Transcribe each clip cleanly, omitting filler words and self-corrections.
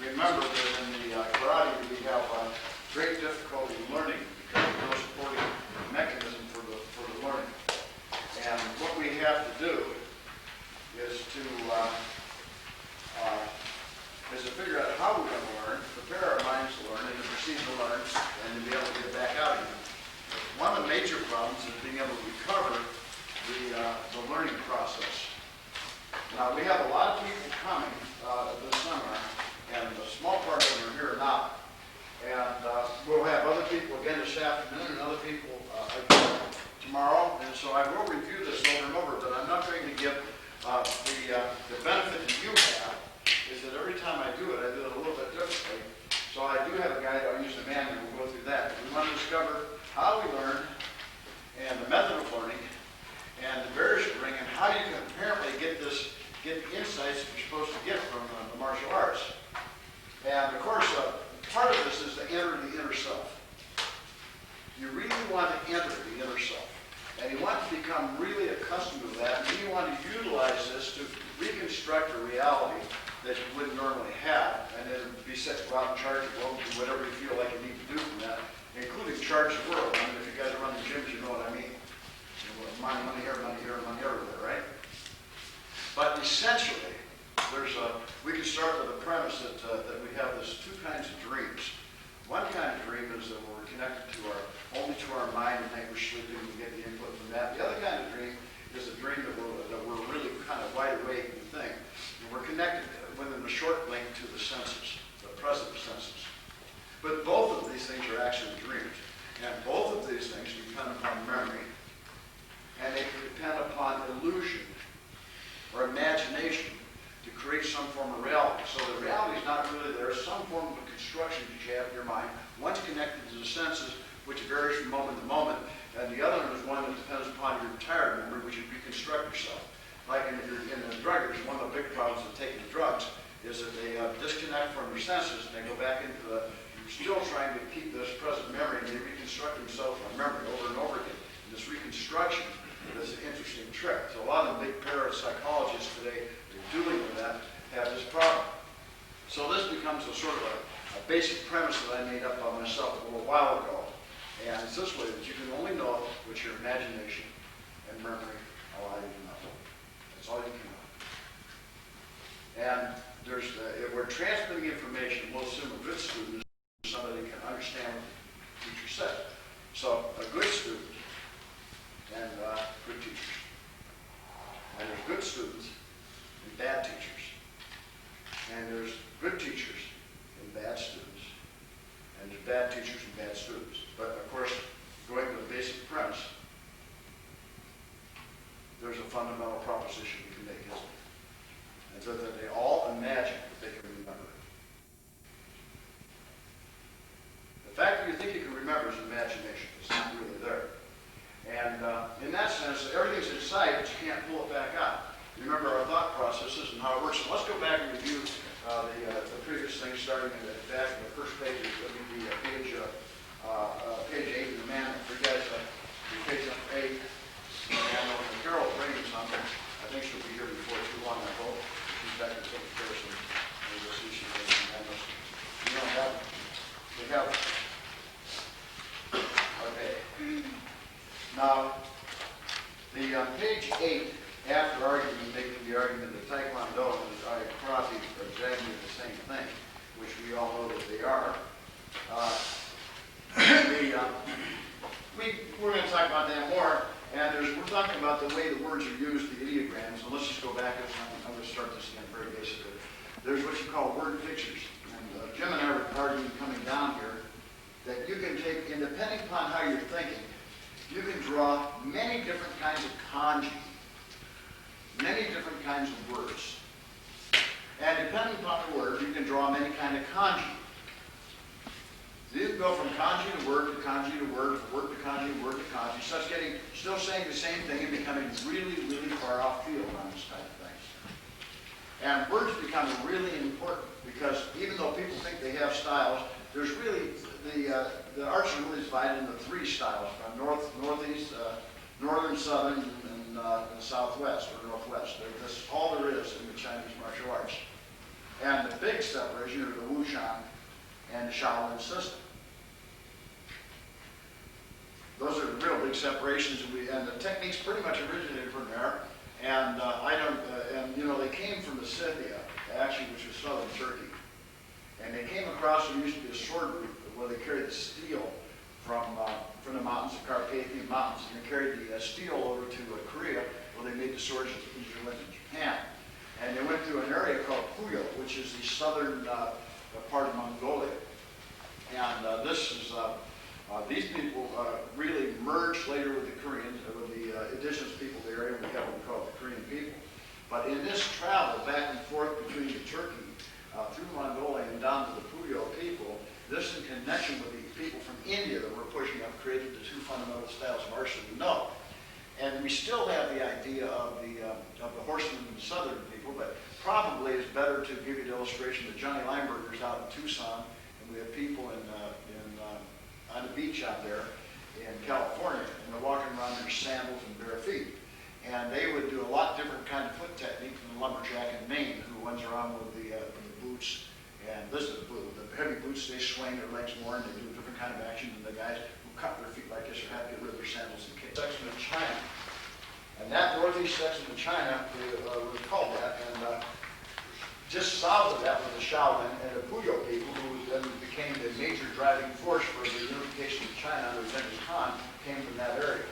remember that in the karate we have great difficulty learning because of no supporting mechanism for the learning. And what we have to do is to figure out how we're going to learn, prepare our minds to learn, and to proceed to learn, and to be able to get back out again. One of the major problems is being able to recover the learning process. Now, we have a lot of people coming this summer, and a small part of them are here now. And we'll have other people again this afternoon and other people again tomorrow. And so I will review this over and over, but I'm not going to give the benefit that you have is that every time I do it a little bit differently. So I do have a guide. I'll use the manual. We'll go through that. We want to discover how we learn and the method of learning and the barriers to learning and how you can apparently get the insights that you're supposed to get from the martial arts. And of course, part of this is to enter the inner self. You really want to enter the inner self. And you want to become really accustomed to that. And you want to utilize this to reconstruct a reality that you wouldn't normally have. And then be set to go out and charge the world, do whatever you feel like you need to do from that, including charge the world. I mean, if you guys are running gyms, you know what I mean. Money here, money here, money everywhere, right? But essentially, we can start with the premise that we have two kinds of dreams. One kind of dream is that we're connected only to our mind, and then we're sleeping, we get the input from that. The other kind of dream is a dream that we're really kind of wide awake and think. And we're connected within a short link to the senses, the present senses. But both of these things are actually dreams. And both of these things depend upon memory, and they depend upon illusion or imagination to create some form of reality. So the reality is not really there. Some form of a construction that you have in your mind. One's connected to the senses, which varies from moment to moment, and the other one is one that depends upon your entire memory, which you reconstruct yourself. Like in the drug use, one of the big problems with taking the drugs is that they disconnect from their senses and they go back into you're still trying to keep this present memory, and they reconstruct themselves from memory over and over again. And this reconstruction is an interesting trick. So a lot of the big parapsychologists today that are dealing with that have this problem. So this becomes a sort of a basic premise that I made up by myself a little while ago. And it's this way, that you can only know what your imagination and memory allow you to know. That's all you can know. And if we're transmitting information, we'll assume a good student is somebody that can understand what the teacher said. So a good student and good teachers. And there's good students and bad teachers. And there's good teachers and bad students. And there's bad teachers and bad students. But of course, going to the basic premise, there's a fundamental proposition you can make, isn't it? And so that they all imagine that they can remember. The fact that you think you can remember is imagination. It's not really there. And in that sense, everything's inside, but you can't pull it back out. Remember our thought processes and how it works. So let's go back and review the previous things, starting back in the first page. It'll be page 8 in the manual. For you guys, page 8 in the manual. And Carol's bringing something. I think she'll be here before too long, I hope. She's back to take care of some. We'll see she's bringing the manuals. You don't have them. We have them. Okay. Now, on page 8, after argument, making the argument that Taekwondo and karate are exactly the same thing, which we all know that they are. We're going to talk about that more, and we're talking about the way the words are used, the ideograms. So let's just go back. I'm going to start this again very basically. There's what you call word pictures. And Jim and I were arguing coming down here that you can take, and depending upon how you're thinking, you can draw many different kinds of kanji, many different kinds of words. And depending upon the word, you can draw many kinds of kanji. You can go from kanji to word to kanji to word, from word to kanji to word to kanji, such still saying the same thing and becoming really, really far off field on this type of things. And words become really important because even though people think they have styles, there's really, the arts are really divided into 3 styles, from northeast, northern, southern, and southwest or northwest. That's all there is in the Chinese martial arts. And the big Wushan and the Shaolin system. Those are the real big separations, and the techniques pretty much originated from there. And they came from the Scythia, actually, which was southern Turkey. And they came across, there used to be a sword route where they carried the steel from the mountains, the Carpathian Mountains, and they carried the steel over to Korea, where they made the swords that usually went to Japan. And they went through an area called Puyo, which is the southern part of Mongolia. And these people really merged later with the Koreans, with the indigenous people of the area, we have what we call the Korean people. But in this travel back and forth between Turkey, through Mongolia and down to the Puyo people, this in connection with the people from India that were pushing up created the two fundamental styles of martial we know. And we still have the idea of the horsemen and the southern people, but probably it's better to give you the illustration that Johnny Lineberger's out in Tucson, and we have people on the beach out there in California, and they're walking around in their sandals and bare feet. And they would do a lot different kind of foot technique from the lumberjack in Maine, who runs around with the boots, and this is the heavy boots, they swing their legs more, and they do a different kind of action than the guys who cut their feet like this or have to get rid of their sandals and kick. Section of China. And that northeast section of China was called that, and just south of that was the Shaolin and the Puyo people, who then became the major driving force for the unification of China under Genghis Khan, came from that area.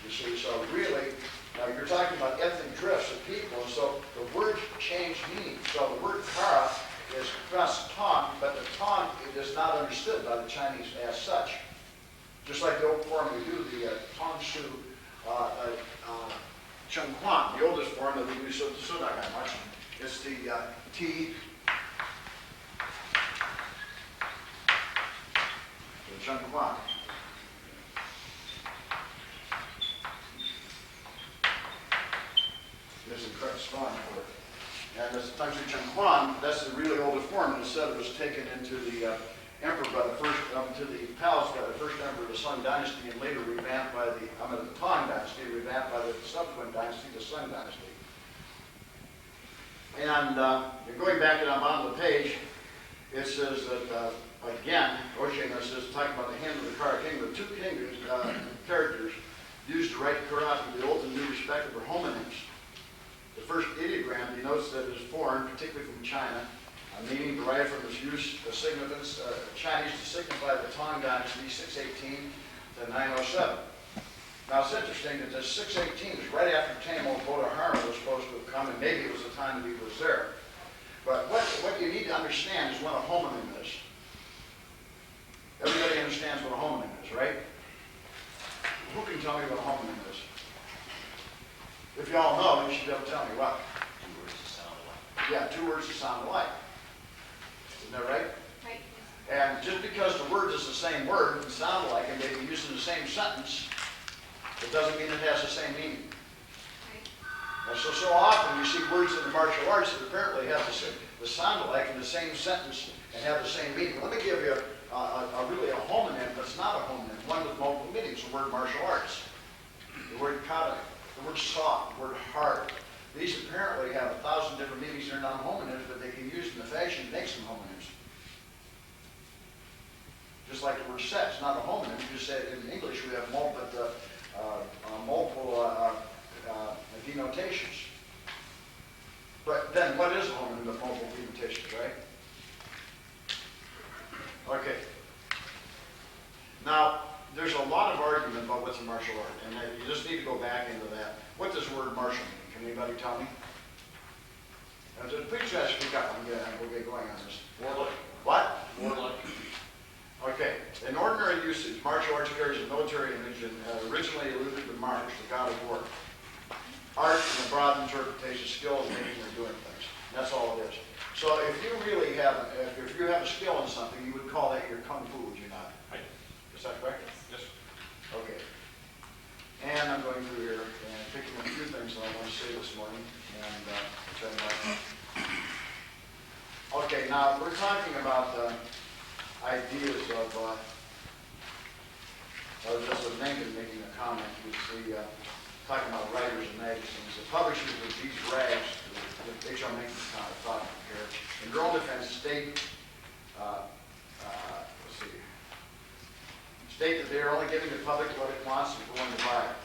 You see, so really, now you're talking about ethnic drifts of people, and so the word changed meaning. So the word Kara is pronounced Tong, but the Tong is not understood by the Chinese as such. Just like the old form we do, the Tong Shu Chung Quan, the oldest form that we use, so not that much. It's the T, the Chung Quan. There's a correct spelling for it. And this Tang Shu Chung Quan, that's the really oldest form, and instead it was taken into the emperor by the first, to the palace by the first emperor of the Sung Dynasty, and later revamped by the Tang Dynasty, revamped by the subsequent dynasty, the Sung Dynasty. And going back to the bottom of the page, it says that, again, Oshima says, talking about the hand of the Kara king, the two characters used to write karate, the old and new respective are homonyms. The first ideogram denotes that it is foreign, particularly from China, meaning derived from its use of significance, Chinese to signify the Tang Dynasty, 618 to 907. Now it's interesting that this 618 is right after Tamo Bodhihara was supposed to have come, and maybe it was the time that he was there. But what you need to understand is what a homonym is. Everybody understands what a homonym is, right? Who can tell me what a homonym is? If you all know, you should be able to tell me what. Two words that sound alike. Yeah, two words that sound alike. Isn't that right? Right. And just because the words is the same word and sound alike and they be used in the same sentence, it doesn't mean it has the same meaning. Right. And so often you see words in the martial arts that apparently have the sound alike in the same sentence and have the same meaning. Let me give you really a homonym that's not a homonym, one with multiple meanings, the word martial arts. The word kata, the word soft, the word hard. These apparently have 1,000 different meanings. They're not homonyms, but they can be used in the fashion that makes them homonyms. Just like the word sex, not a homonym. You just say in English we have multiple denotations. But then what is a homonym with multiple denotations, right? Okay. Now, there's a lot of argument about what's a martial art, and you just need to go back into that. What does the word martial mean? Can anybody tell me? Please try to speak up and we'll get going on this. Warlike. What? Warlike. Okay. In ordinary usage, martial arts carries a military image and originally alluded to Mars, the god of war. Art, in a broad interpretation, skill in making or doing things. That's all it is. So if you really have, if you have a skill in something, you would call that your kung fu, would you not? Right. Is that correct? Yes. Okay. And I'm going through here and picking up a few things that I want to say this morning, and try to okay, now we're talking about ideas of just of Mencken making a comment. You see, talking about writers and magazines. The publishers of these rags, HR maintenance thought here. In drone defense, state, state that they are only giving the public what it wants and willing to buy it.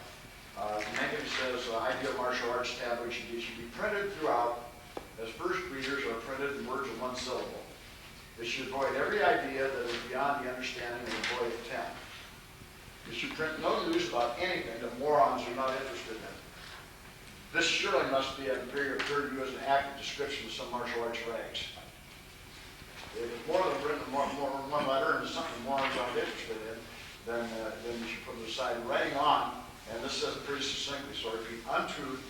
The negative says ideal martial arts tablet should be printed throughout as first readers are printed in words of one syllable. It should avoid every idea that is beyond the understanding of a boy of 10. It should print no news about anything that morons are not interested in. This surely must be at the very occur to you as an accurate description of some martial arts rags. If it's more than written more one letter and something morons aren't interested in, then you should put it aside. Writing on, and this says it pretty succinctly, so I repeat, untruth,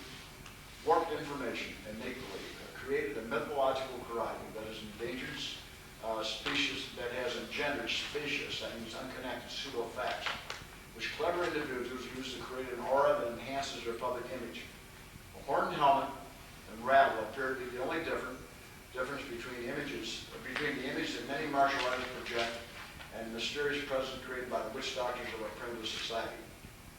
warped information, and make-believe have created a mythological karate that is endangered species, that has engendered specious, that means unconnected pseudo-facts, which clever individuals use to create an aura that enhances their public image. A horned helmet and rattle appear to be the only difference between the image that many martial artists project and the mysterious presence created by the witch doctors of our primitive society.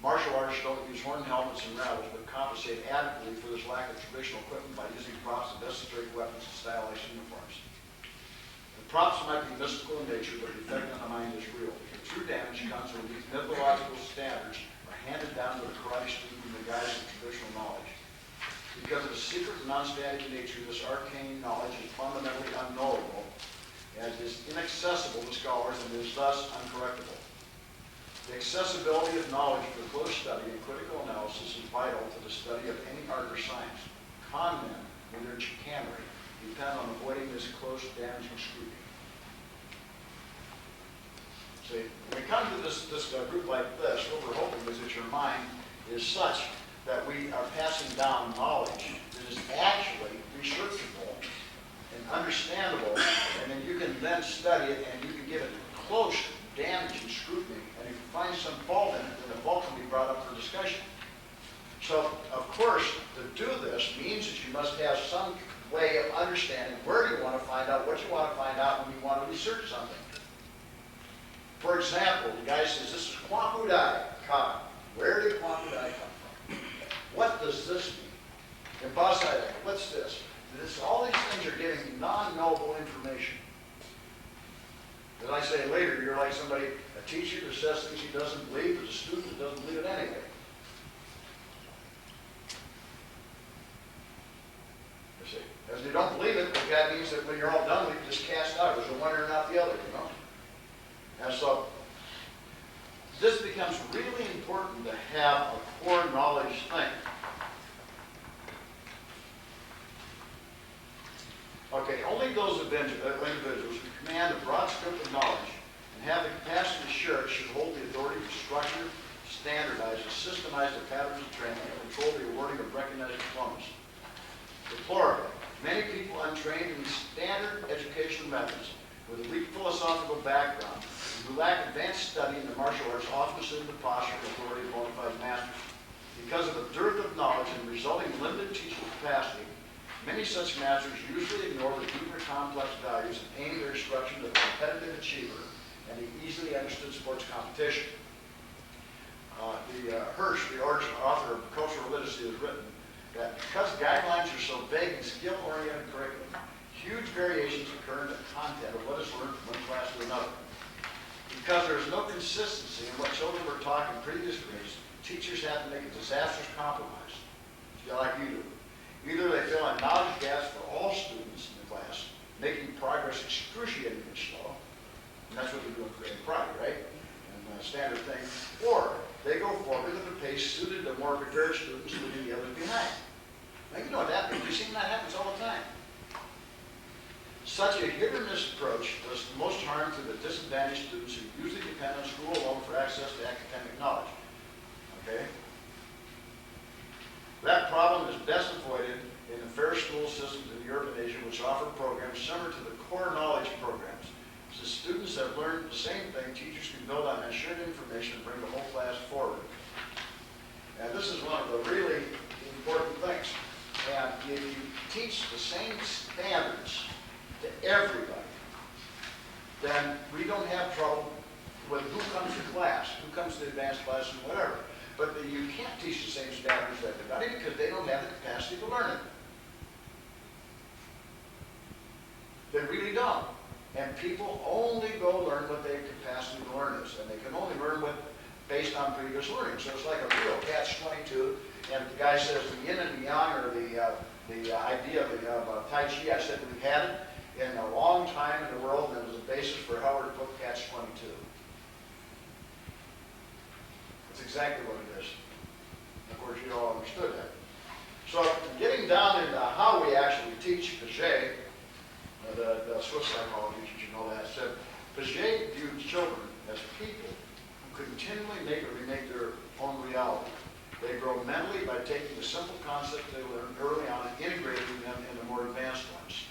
Martial artists don't use horned helmets and rattles, but compensate adequately for this lack of traditional equipment by using props and esoteric weapons and stylized uniforms. The props might be mystical in nature, but the effect on the mind is real. The true damage comes when these mythological standards are handed down to the karate student in the guise of traditional knowledge. Because of the secret and non-static nature of this arcane knowledge is fundamentally unknowable, and is inaccessible to scholars and is thus uncorrectable. The accessibility of knowledge for close study and critical analysis is vital to the study of any art or science. Con men, in their chicanery, depend on avoiding this close, damaging scrutiny. See, when we come to this group like this, what we're hoping is that your mind is such that we are passing down knowledge that is actually researchable and understandable, and then you can then study it and you can give it close, damaging scrutiny, and if you find some fault in it, then the fault can be brought up for discussion. So, of course, to do this means that you must have some way of understanding where you want to find out what you want to find out when you want to research something. For example, the guy says, this is Kwanmukan kata. Where did Kwanmukan come from? What does this mean? And Basai, what's this? All these things are giving non-knowable information. As I say later, you're like somebody, a teacher that says things he doesn't believe, as a student that doesn't believe it anyway. You see, as you don't believe it, that means that when you're all done, we can just cast out. There's a one or not the other, you know? And so, this becomes really important to have a core knowledge thing. Okay, only those individuals who command a broad scope of knowledge and have the capacity to share it should hold the authority to structure, standardize, and systemize the patterns of training and control the awarding of recognized diplomas. Deplorably, many people untrained in these standard educational methods with a weak philosophical background who lack advanced study in the martial arts often assume the posture of authority of bona fide masters. Because of the dearth of knowledge and resulting limited teaching capacity, many such masters usually ignore the deeper complex values and aim their instruction to the competitive achiever and the easily understood sports competition. Hirsch, the author of Cultural Literacy, has written that because guidelines are so vague and skill-oriented curriculum, huge variations occur in the content of what is learned from one class to another. Because there is no consistency in what children were taught in previous grades, teachers have to make a disastrous compromise, like you do. Either they fill in knowledge gaps for all students in the class, making progress excruciatingly slow, and that's what they do in karate, right? And standard thing. Or they go forward at a pace suited to more prepared students, leaving the others behind. Now you know what that means. You've seen that happens all the time. Such a hit-or-miss approach does the most harm to the disadvantaged students who usually depend on school alone for access to academic knowledge. Okay? That problem is best avoided in the fair school systems in Europe and Asia, which offer programs similar to the core knowledge programs. Since students have learned the same thing, teachers can build on that shared information and bring the whole class forward. And this is one of the really important things. And if you teach the same standards to everybody, then we don't have trouble with who comes to class, who comes to advanced class, and whatever. But you can't teach the same standards to everybody because they don't have the capacity to learn it. They really don't. And people only go learn what they have capacity to learn is, and they can only learn what based on previous learning. So it's like a real catch-22, and the guy says the yin and the yang, or the idea of Tai Chi, I said we've had it in a long time in the world, and it was the basis for Howard book Catch-22. That's exactly what it is. Of course, you all understood that. So getting down into how we actually teach, Piaget, the Swiss psychologist, you know that, said Piaget viewed children as people who continually make or remake their own reality. They grow mentally by taking the simple concepts they learned early on and integrating them into more advanced ones.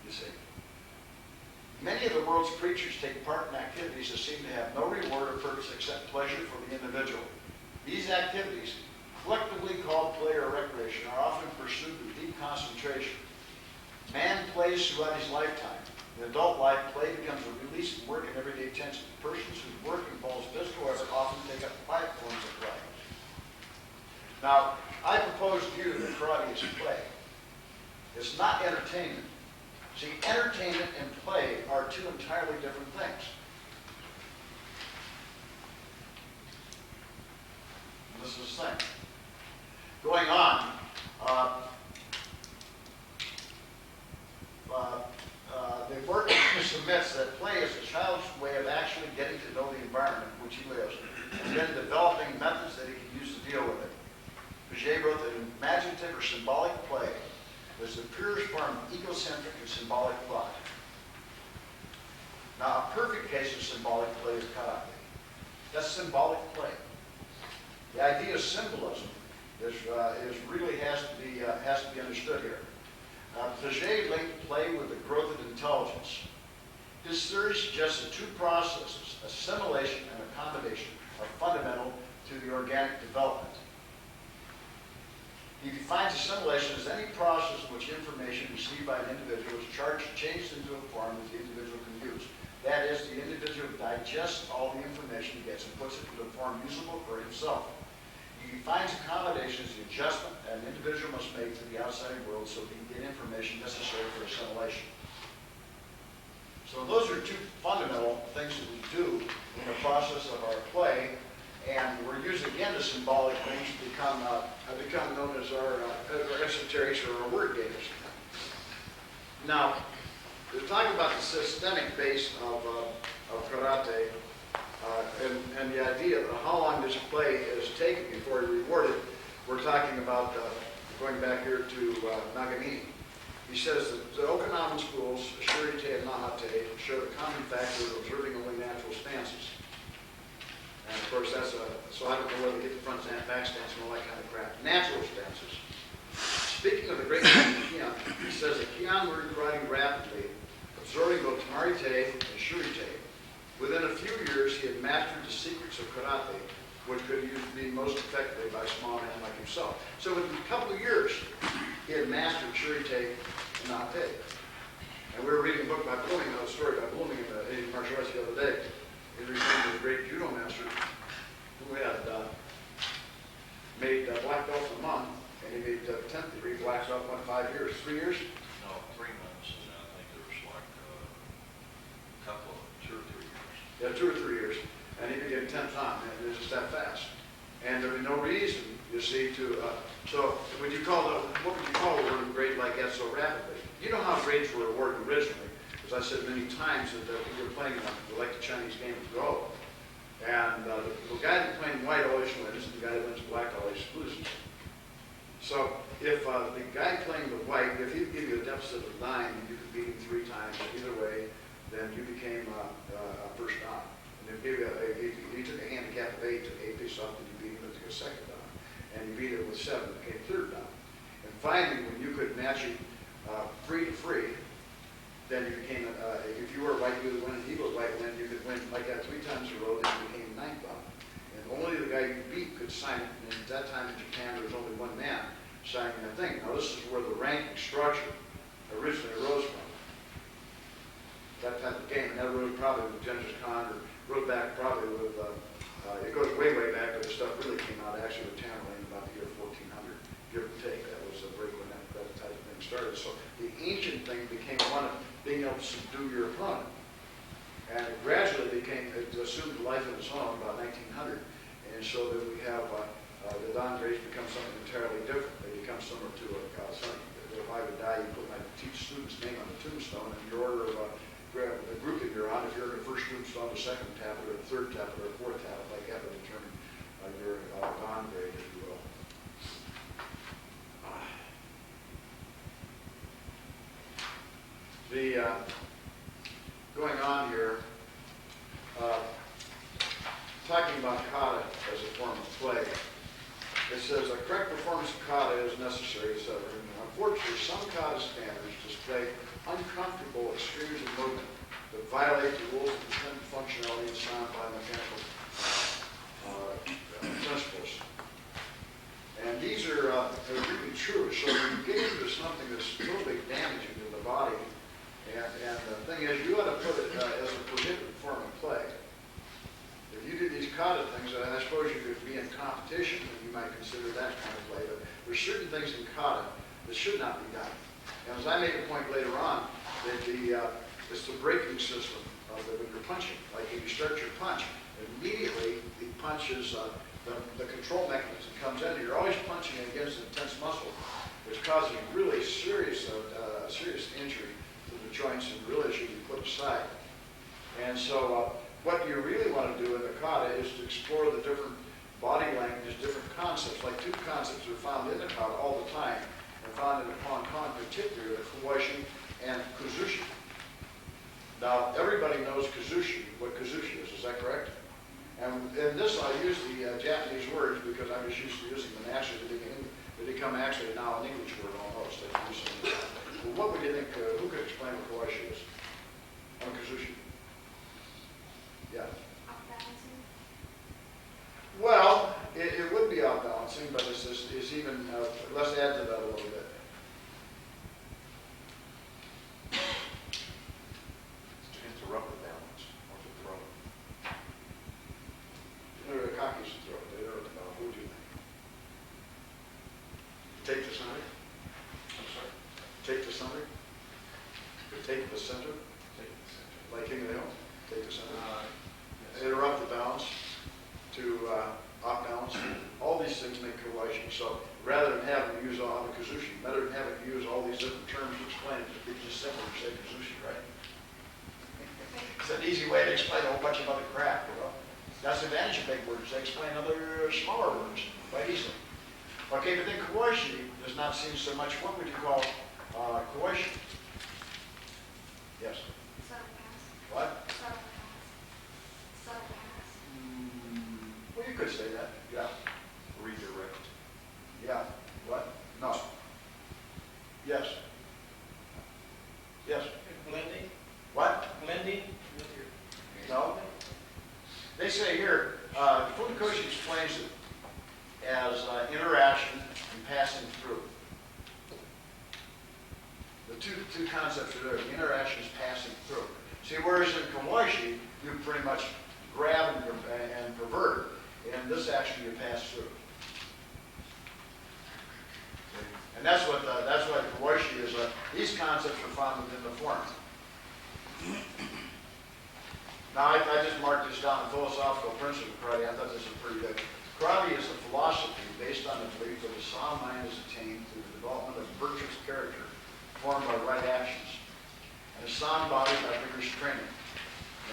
You see. Many of the world's preachers take part in activities that seem to have no reward or purpose except pleasure for the individual. These activities, collectively called play or recreation, are often pursued with deep concentration. Man plays throughout his lifetime. In adult life, play becomes a release from work and everyday tension. Persons whose work involves physical effort often take up quiet forms of play. Now, I propose to you that karate is play. It's not entertainment. See, entertainment and play are two entirely different things. And this is the thing. Going on, the work submits that play is a child's way of actually getting to know the environment in which he lives, and then developing methods that he can use to deal with it. Piaget wrote that imaginative or symbolic play is the purest form of egocentric and symbolic thought. Now, a perfect case of symbolic play is karate. That's symbolic play. The idea of symbolism is really has to be understood here. Piaget linked play with the growth of intelligence. His theory suggests that two processes, assimilation and accommodation, are fundamental to the organic development. He defines assimilation as any process in which information received by an individual is changed into a form that the individual can use. That is, the individual digests all the information he gets and puts it into a form usable for himself. He defines accommodation as the adjustment an individual must make to the outside world so he can get information necessary for assimilation. So those are two fundamental things that we do in the process of our play, and we're using again the symbolic things have become known as our esoterics or our word gators. Now, to talk about the systemic base of karate, and the idea of how long this play is taken before you're rewarded, we're talking about going back here to Nagamine. He says that the Okinawan schools, Shurite and Nahate, show the common factor of observing only natural stances. And of course, so I don't know whether to get the front stand, back stance, and all that kind of crap. Natural stances. Speaking of the great Kian, he says that Kian learned karate rapidly, absorbing both Tamarite and Shurite. Within a few years, he had mastered the secrets of karate, which could be most effectively by a small man like himself. So within a couple of years, he had mastered Shurite and Nahate. And we were reading a book by Blooming, a story by Blooming in the Asian martial arts the other day. He referred to the great judo master who had made black belt in a month, and he made 10th degree black belt in 5 years, 3 years? No, 3 months, and I think it was like a couple of 2 or 3 years. Yeah, 2 or 3 years. And he became 10th on, and it was just that fast. And there was no reason, you see, to, so what would you call a word grade like that so rapidly? You know how grades were awarded originally. As I said many times, that you're playing like the Chinese game of Go. And the guy that's playing white always wins, and the guy that wins black always loses. So if the guy playing the white, if he would give you a deficit of 9 and you could beat him 3 times either way, then you became a first down. And if he took a handicap of 8, took 8 pieces off, then you beat him and took a second down. And you beat him with 7, it became third down. And finally, when you could match him free to free, then you became, if you were white, you would win, and he was white, then you could win like that 3 times in a row, then you became 9th down. And only the guy you beat could sign it, and at that time in Japan, there was only one man signing that thing. Now, this is where the ranking structure originally arose from. That type of game, and that arose probably with Genghis Khan, or wrote back probably with, it goes way, way back, but the stuff really came out actually with Tamerlane about the year 1400, give or take. That was a break when that type of thing started. So able to subdue your opponent. And gradually it assumed a life of its own about 1900. And so that we have the dawn grades become something entirely different. They become similar to something. If I would die, you put my teach student's name on the tombstone and your order of the group that you're on. If you're in the first tombstone, the second tablet, or the third tablet, or the fourth tablet, like that would determine your dawn grade, if you will. Going on here, talking about kata as a form of play. It says a correct performance of kata is necessary, etc. Unfortunately, some kata standards display uncomfortable extremes of movement that violate the rules of intended functionality and sound biomechanical principles. And these are they're really true. So when you get into something that's totally damaging to the body, and the thing is, you ought to put it as a prohibited form of play. If you do these kata things, and I suppose you could be in competition, and you might consider that kind of play, but there's certain things in kata that should not be done. And as I make a point later on, that it's the braking system of when you're punching. Like if you start your punch, immediately the punch is, the control mechanism comes in, and you're always punching against an intense muscle, which causes really serious injury to the joints and really should be put aside. And so what you really want to do in the kata is to explore the different body languages, different concepts. Like two concepts are found in the kata all the time, and found in the Kwanmukan particularly, Kawashi and Kuzushi. Now, everybody knows Kuzushi, what Kuzushi is that correct? And in this, I use the Japanese words because I'm just used to using them naturally. They become actually now an English word almost. Well, what would you think, who could explain what Kawashi is? On Kuzushi? Yeah. Off-balancing. Well, it would be off-balancing, but it's even, let's add to that a little bit. To interrupt the balance, or to throw. The cockies throw it. They don't know. What would you think? Take the center? I'm sorry. Take the center? Take the center? Take the center. Like King of the Hill? Take the center? Yes. Interrupt the balance to off balance. All these things make kawaii. So rather than having to use on the kazushi, rather than having to use all these different terms to explain it, it's just simply say kazushi, right? It's an easy way to explain a whole bunch of other crap, you know? That's the advantage of big words. They explain other smaller words quite easily. Okay, but then kawaii does not seem so much. What would you call kawaii? Yes. Subtle pass. What? Subtle pass. Subtle pass. Well, you could say that. Yeah. Redirect. Yeah. What? No. Yes. Yes. Blending, What? blending with your. No. They say here, Funakoshi explains it as interaction and passing through. The two concepts are there. The interaction is passing through. See, whereas in kawaii, you pretty much grab and pervert. In this action, you pass through. And that's why the kawaii is. These concepts are found within the form. Now, I just marked this down, philosophical principle of karate. I thought this was pretty good. Karate is a philosophy based on the belief that a sound mind is attained through the development of virtuous character formed by right actions, and a sound body by vigorous training.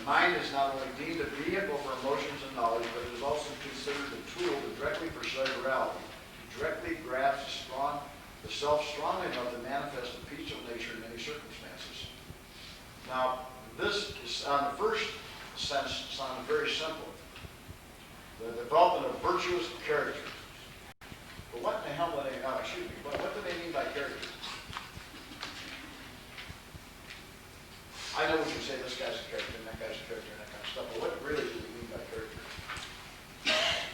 The mind is not only deemed a vehicle for emotions and knowledge, but it is also considered a tool to directly perceive reality, to directly grasp the self strongly enough to manifest a peaceful nature in any circumstances. Now, this is on the first sense sounds very simple. The development of virtuous character. But what in the hell do they, what do they mean by character? I know we can say this guy's a character and that guy's a character and that kind of stuff, but what really do we mean by character?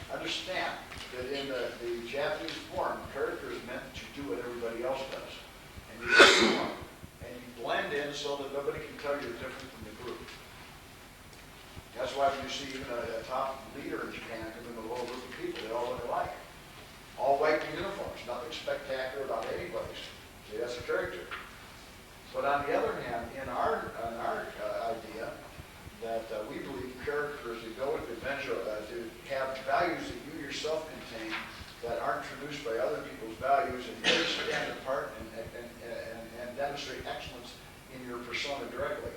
Understand that in the Japanese form, character is meant to do what everybody else does. And you conform, and you blend in so that nobody can tell you're different from the group. That's why when you see even a top leader in Japan come in a little group of people, they all look alike. All white in uniforms, nothing spectacular about anybody's. See, that's a character. But on the other hand, in our idea, that we believe characters that go with the measure, to have values that you yourself contain that aren't produced by other people's values, and you stand apart and demonstrate excellence in your persona directly.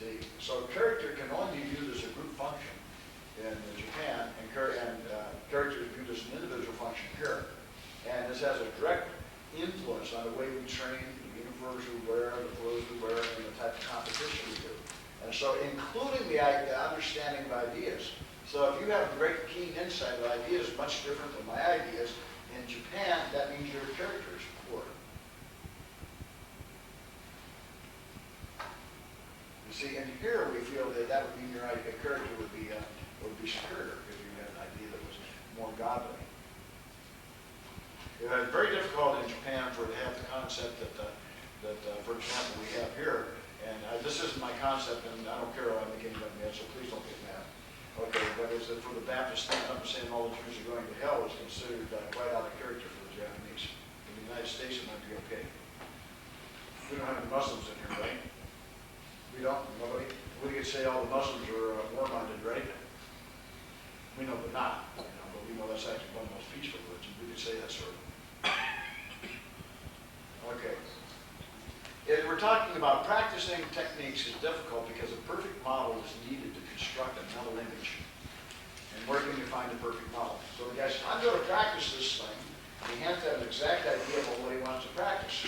See, so character can only be viewed as a group function in Japan, and character is viewed as an individual function here. And this has a direct influence on the way we train, the uniforms we wear, the clothes we wear, and the type of competition we do. And so including the understanding of ideas. So if you have a great keen insight of ideas, much different than my ideas, in Japan, that means your character is poor. You see, and here we feel that that would mean your character would be superior if you had an idea that was more godly. It's very difficult in Japan for it to have the concept that for example, we have here. And this isn't my concept, and I don't care if I make any of them yet, so please don't get mad. Okay, but it's that for the Baptist stand up and saying all the Jews are going to hell is considered quite out of character for the Japanese. In the United States, it might be okay. We don't have any Muslims in here, right? We don't. Nobody. We could say all the Muslims are war-minded, right? We know they're not, but we know that's actually one of the most peaceful religions. We could say that sort of. Okay. If we're talking about practicing techniques is difficult because a perfect model is needed to construct a mental image. And where can you find a perfect model? So the guy says, I'm going to practice this thing. And he has to have an exact idea of what he wants to practice.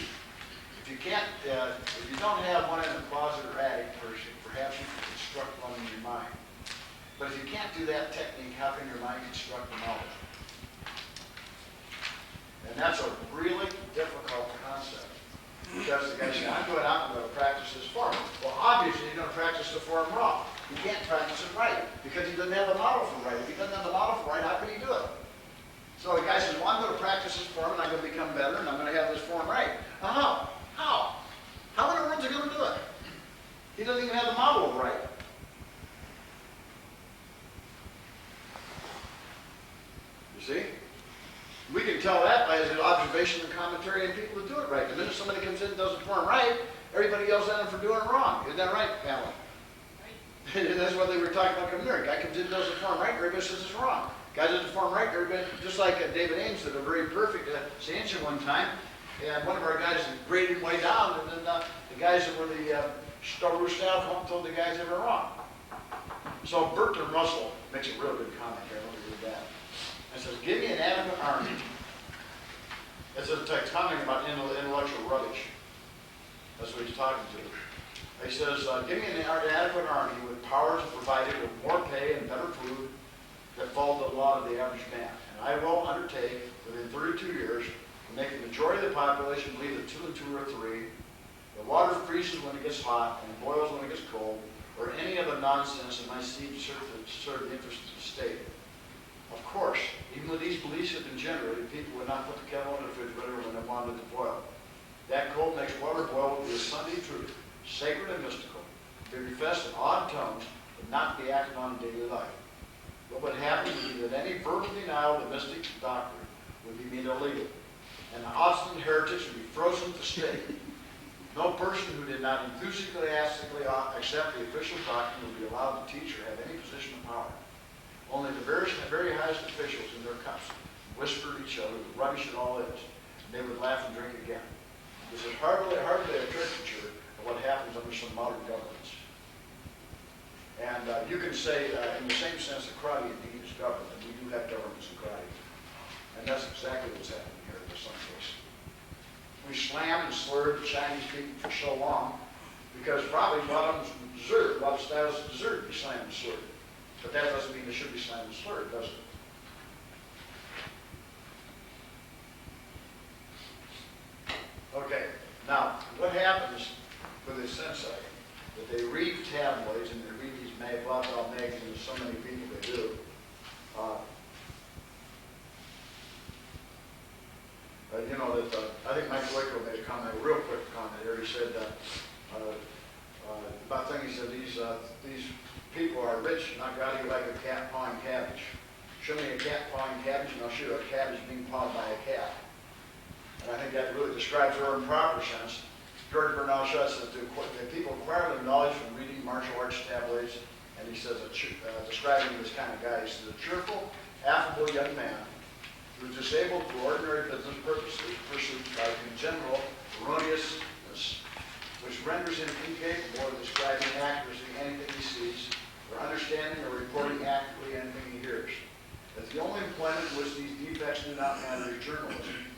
If you can't, if you don't have one in the closet or attic, perhaps you can construct one in your mind. But if you can't do that technique, how can your mind construct the knowledge? And that's a really difficult concept. Because the guy says, I'm going out and going to practice this form. Well, obviously, you're going to practice the form wrong. You can't practice it right because he doesn't have the model for right. If he doesn't have the model for right, how can he do it? So the guy says, well, I'm going to practice this form and I'm going to become better and I'm going to have this form right. How? How? How in the world is he going to do it? He doesn't even have the model right. You see? We can tell that by his observation and commentary and people who do it right. The minute somebody comes in and does the form right, everybody yells at him for doing it wrong. Isn't that right, Pamela? Right. That's what they were talking about coming here. Guy comes in and does the form right, everybody says it's wrong. Guy does the form right, everybody, just like David Ames did a very perfect seance one time. And one of our guys graded way down, and then the guys that were the Star staff told the guys they were wrong. So Bertrand Russell makes a real good comment here. Let me read that. It says, give me an adequate army. It's a comment about intellectual rubbish. That's what he's talking to. He says, give me an adequate army with powers provided with more pay and better food that follow the law of the average man. And I will undertake, within 32 years, to make the majority of the population believe that 2 and 2 are 3. The water freezes when it gets hot and boils when it gets cold, or any other nonsense that might seem to serve the interests of the state. Of course, even though these beliefs have been generated, people would not put the kettle in the refrigerator when they wanted it to boil. That cold makes water boil would be a Sunday truth, sacred and mystical, to be professed in odd tones, but not be acted on in daily life. What would happen would be that any verbal denial of the mystic doctrine would be made illegal, and the obstinate heretics would be frozen to stake. No person who did not enthusiastically accept the official doctrine would be allowed to teach or have any position of power. Only the very highest officials in their cups whisper to each other the rubbish it all is, and they would laugh and drink again. This is hardly a caricature of what happens under some modern governments. And you can say, in the same sense, that karate indeed is government, and we do have governments in karate. And that's exactly what's happening here in some case. We slammed and slurred the Chinese people for so long because probably a lot of them deserve, a lot of styles deserve to be slammed and slurred. But that doesn't mean they should be slammed and slurred, does it? Okay, now, what happens with this sensei? That they read tabloids and they read these blah blah magazines, so many people they do. You know, that I think Mike Waco made a comment, a real quick comment here. He said, about things, he said, these people are rich, not gaudy like a cat pawing cabbage. Show me a cat pawing cabbage, and I'll show you a cabbage being pawed by a cat. And I think that really describes her in proper sense. George Bernal Shaw says that people acquire their knowledge from reading martial arts tabloids, and he says, describing this kind of guy, he says, a cheerful, affable young man who is disabled for ordinary business purposes pursued by congenital erroneousness, which renders him incapable of describing accurately anything he sees, or understanding or reporting accurately anything he hears. That the only employment in which these defects do not matter is journalism.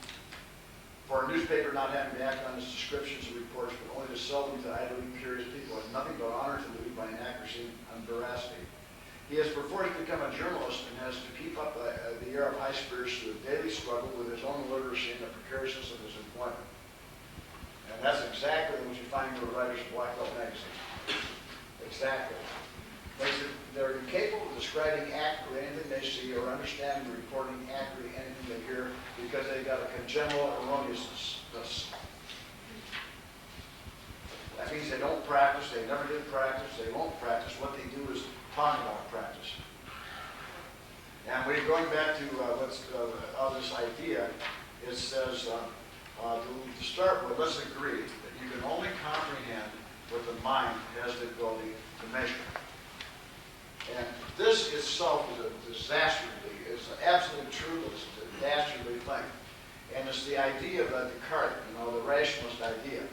For a newspaper not having to act on its descriptions and reports, but only to sell them to idly curious people, has nothing but honor to lose by inaccuracy and veracity. He has perforce become a journalist and has to keep up the air of high spirits through a daily struggle with his own illiteracy and the precariousness of his employment. And that's exactly what you find in the writers of Black Belt magazine. Exactly. They're incapable of describing accurately anything they see or understanding or reporting accurately anything they hear because they've got a congenital erroneousness. That means they don't practice, they never did practice, they won't practice. What they do is talk about practice. And we're going back to this idea. It says, to start with, let's agree that you can only comprehend what the mind has the ability to measure. And this itself is a dastardly, it's absolutely true, but it's a dastardly thing. And it's the idea of Descartes, the rationalist idea.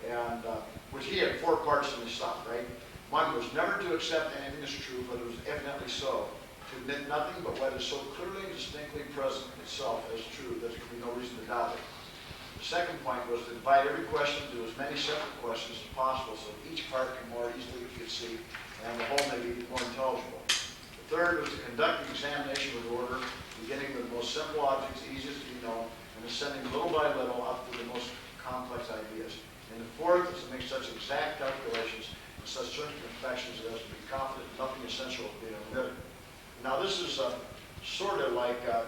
And which he had 4 parts in his stuff, right? One was never to accept anything as true, but it was evidently so. To admit nothing but what is so clearly and distinctly present itself as true that there can be no reason to doubt it. The second point was to divide every question into as many separate questions as possible so that each part can more easily be conceived and the whole may be more intelligible. The third was to conduct the examination with order, beginning with the most simple objects, easiest to be known, and ascending little by little up to the most complex ideas. And the fourth is to make such exact calculations and such circumspections as to be confident nothing essential is being omitted. Now this is sort of like the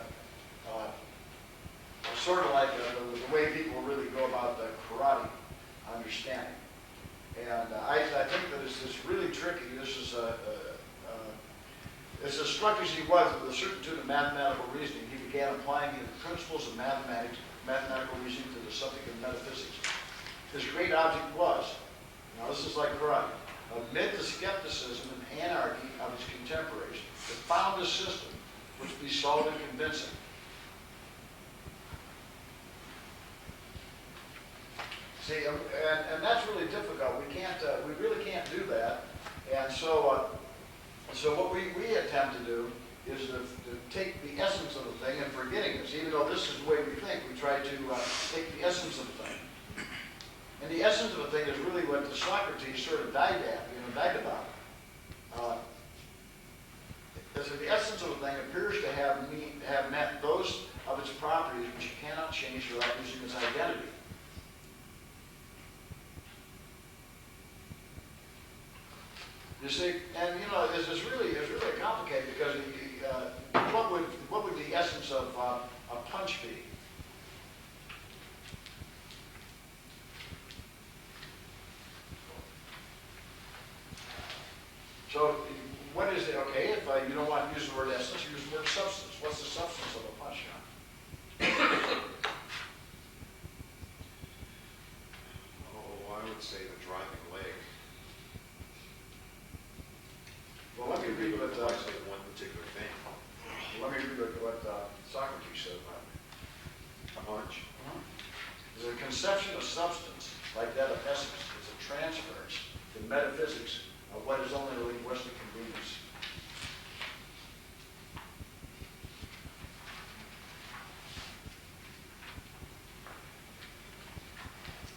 way people really go about the karate understanding. And I think that it's really tricky. This is as struck as he was with a certitude of mathematical reasoning, he began applying the principles of mathematical reasoning to the subject of metaphysics. His great object was, now this is like karate, amid the skepticism and anarchy of his contemporaries, to found a system which would be solid and convincing. See, and that's really difficult. We really can't do that. And so, what we attempt to do is to take the essence of the thing and forgetting this. Even though this is the way we think, we try to take the essence of the thing. And the essence of the thing is really what Socrates sort of died about. The essence of the thing appears to have met those of its properties which you cannot change without losing its identity. You see, and it's really complicated because what would the essence of a punch be? So, what is it? Okay, if you don't want to use the word essence, use the word substance. What's the substance of a punch? Oh, I would say the driving leg. Well, let me read what I say one particular thing. what Socrates said about it. A punch. The conception of substance, like that of essence, is a transference to metaphysics of what is only a linguistic convenience.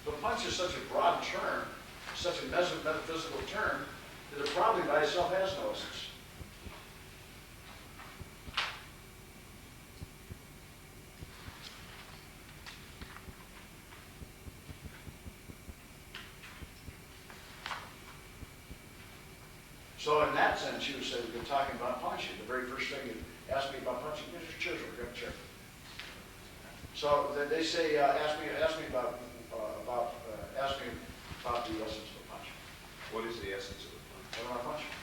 The punch is such a broad term, such a metaphysical term, that it probably by itself has no essence. So in that sense, you would say we've been talking about punching. The very first thing you asked me about punching, here's your chisel, we're going to check. So they say, ask me about the essence of a punch. What is the essence of a punch? What am I punching?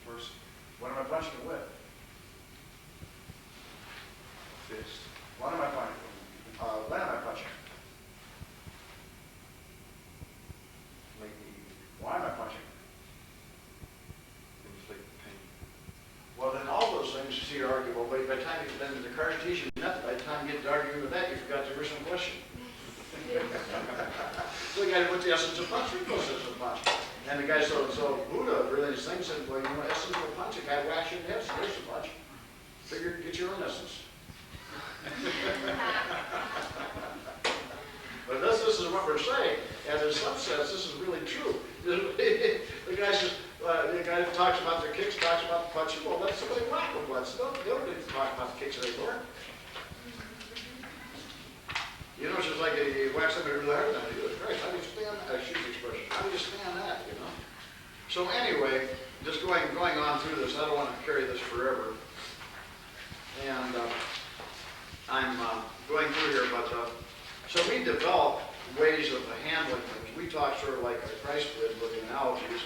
Person. What am I punching it with? A fist. What am I punching? see are arguable, but by the time you get into the car's teaching nothing, by the time you get to arguing with that, you forgot the original question. So the guy went to essence of punch, we go essence of punch. And the guy, so Buddha really his thing said, well, you know, essence of punch, a guy whacks you in the head, so there's a punch. Figure, get your own essence. But this is what we're saying, and in some sense, this is really true. The guy says, the guy that talks about the kicks talks about the punching. Well, let somebody whack them once. They don't need to talk about the kicks anymore. You know, it's just like you whack somebody really hard, and you go, Christ, how do you stand that? Excuse the expression. How do you stand that, you know? So anyway, just going on through this, I don't want to carry this forever. And I'm going through here, but so we developed ways of handling things. We talk sort of like Christ did with the analogies.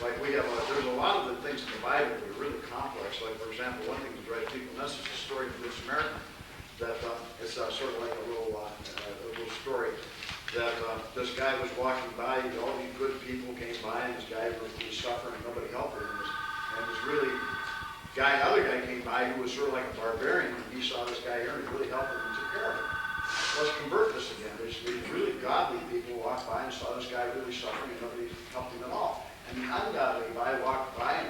Like we have, there's a lot of the things in the Bible that are really complex. Like for example, one thing that drives people nuts is the story of the Good Samaritan. That it's sort of like a little story that this guy was walking by. All these good people came by, and this guy was suffering, and nobody helped him. And this really other guy came by who was sort of like a barbarian, and he saw this guy here, and he really helped him and took care of him. Let's convert this again. These really godly people walked by and saw this guy really suffering, and nobody helped him at all. And the ungodly guy walked by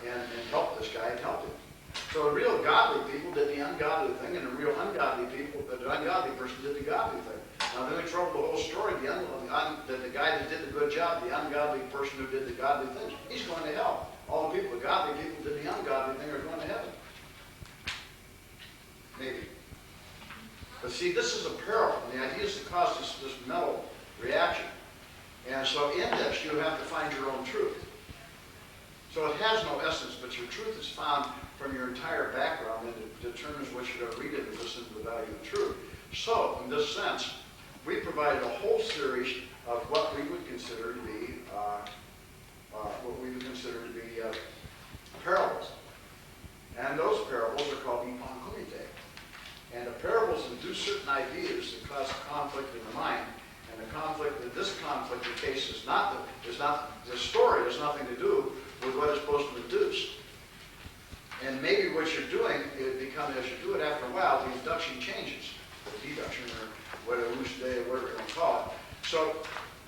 and helped this guy and helped him. So the real godly people did the ungodly thing, and the real ungodly people, the ungodly person did the godly thing. Now then we trouble the whole story. The guy that did the good job, the ungodly person who did the godly things, he's going to hell. All the people, the godly people who did the ungodly thing are going to heaven. Maybe. But see, this is a parable. And the idea is to cause this mental reaction. And so in this, you have to find your own truth. So it has no essence, but your truth is found from your entire background, and it determines what you're going to read into this into the value of the truth. So, in this sense, we provided a whole series of what we would consider to be parables. And those parables are called ipon kumite. And the parables induce certain ideas that cause conflict in the mind. And the conflict, in this conflict, the case is not the story has nothing to do with what it's supposed to induce. And maybe what you're doing, as you do it after a while, the induction changes. The deduction, or whatever, day, whatever you want to call it. So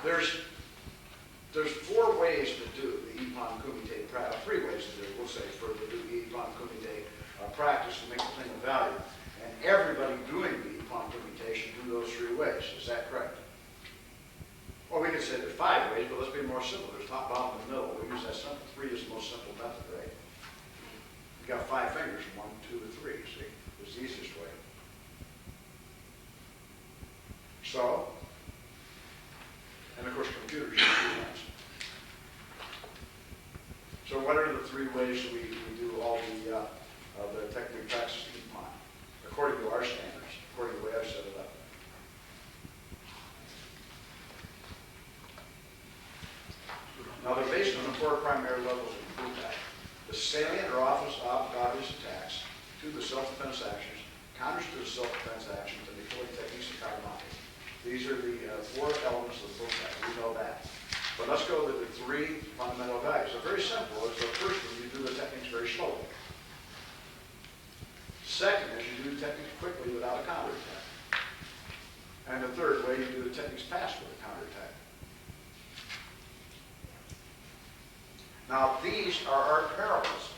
there's 4 ways to do the ipon kumite practice, 3 ways to do it, we'll say, for the ipon kumite practice to make the thing of value. And everybody doing the ipon kumite should do those 3 ways. Is that correct? Or we could say there's 5 ways, but let's be more simple. There's top, bottom, and middle. We use that simple. 3 is the most simple method, right? You got 5 fingers, 1, 2, and 3. See, it's the easiest way. So, and of course, computers use 2 hands. So, what are the 3 ways that we do all the technique practice ipon, according to our standards, according to the way I've set it up? Now, they're based on the 4 primary levels of Buddha. The salient or obvious attacks, to the self-defense actions, counters to the self-defense actions, and the killing techniques of Kwanmukan. These are the 4 elements of the Buddha. We know that. But let's go to the 3 fundamental values. They're very simple. It's the first one, you do the techniques very slowly. Second is you do the techniques quickly without a counterattack. And the third way, you do the techniques fast with a counterattack. Now, these are our parables.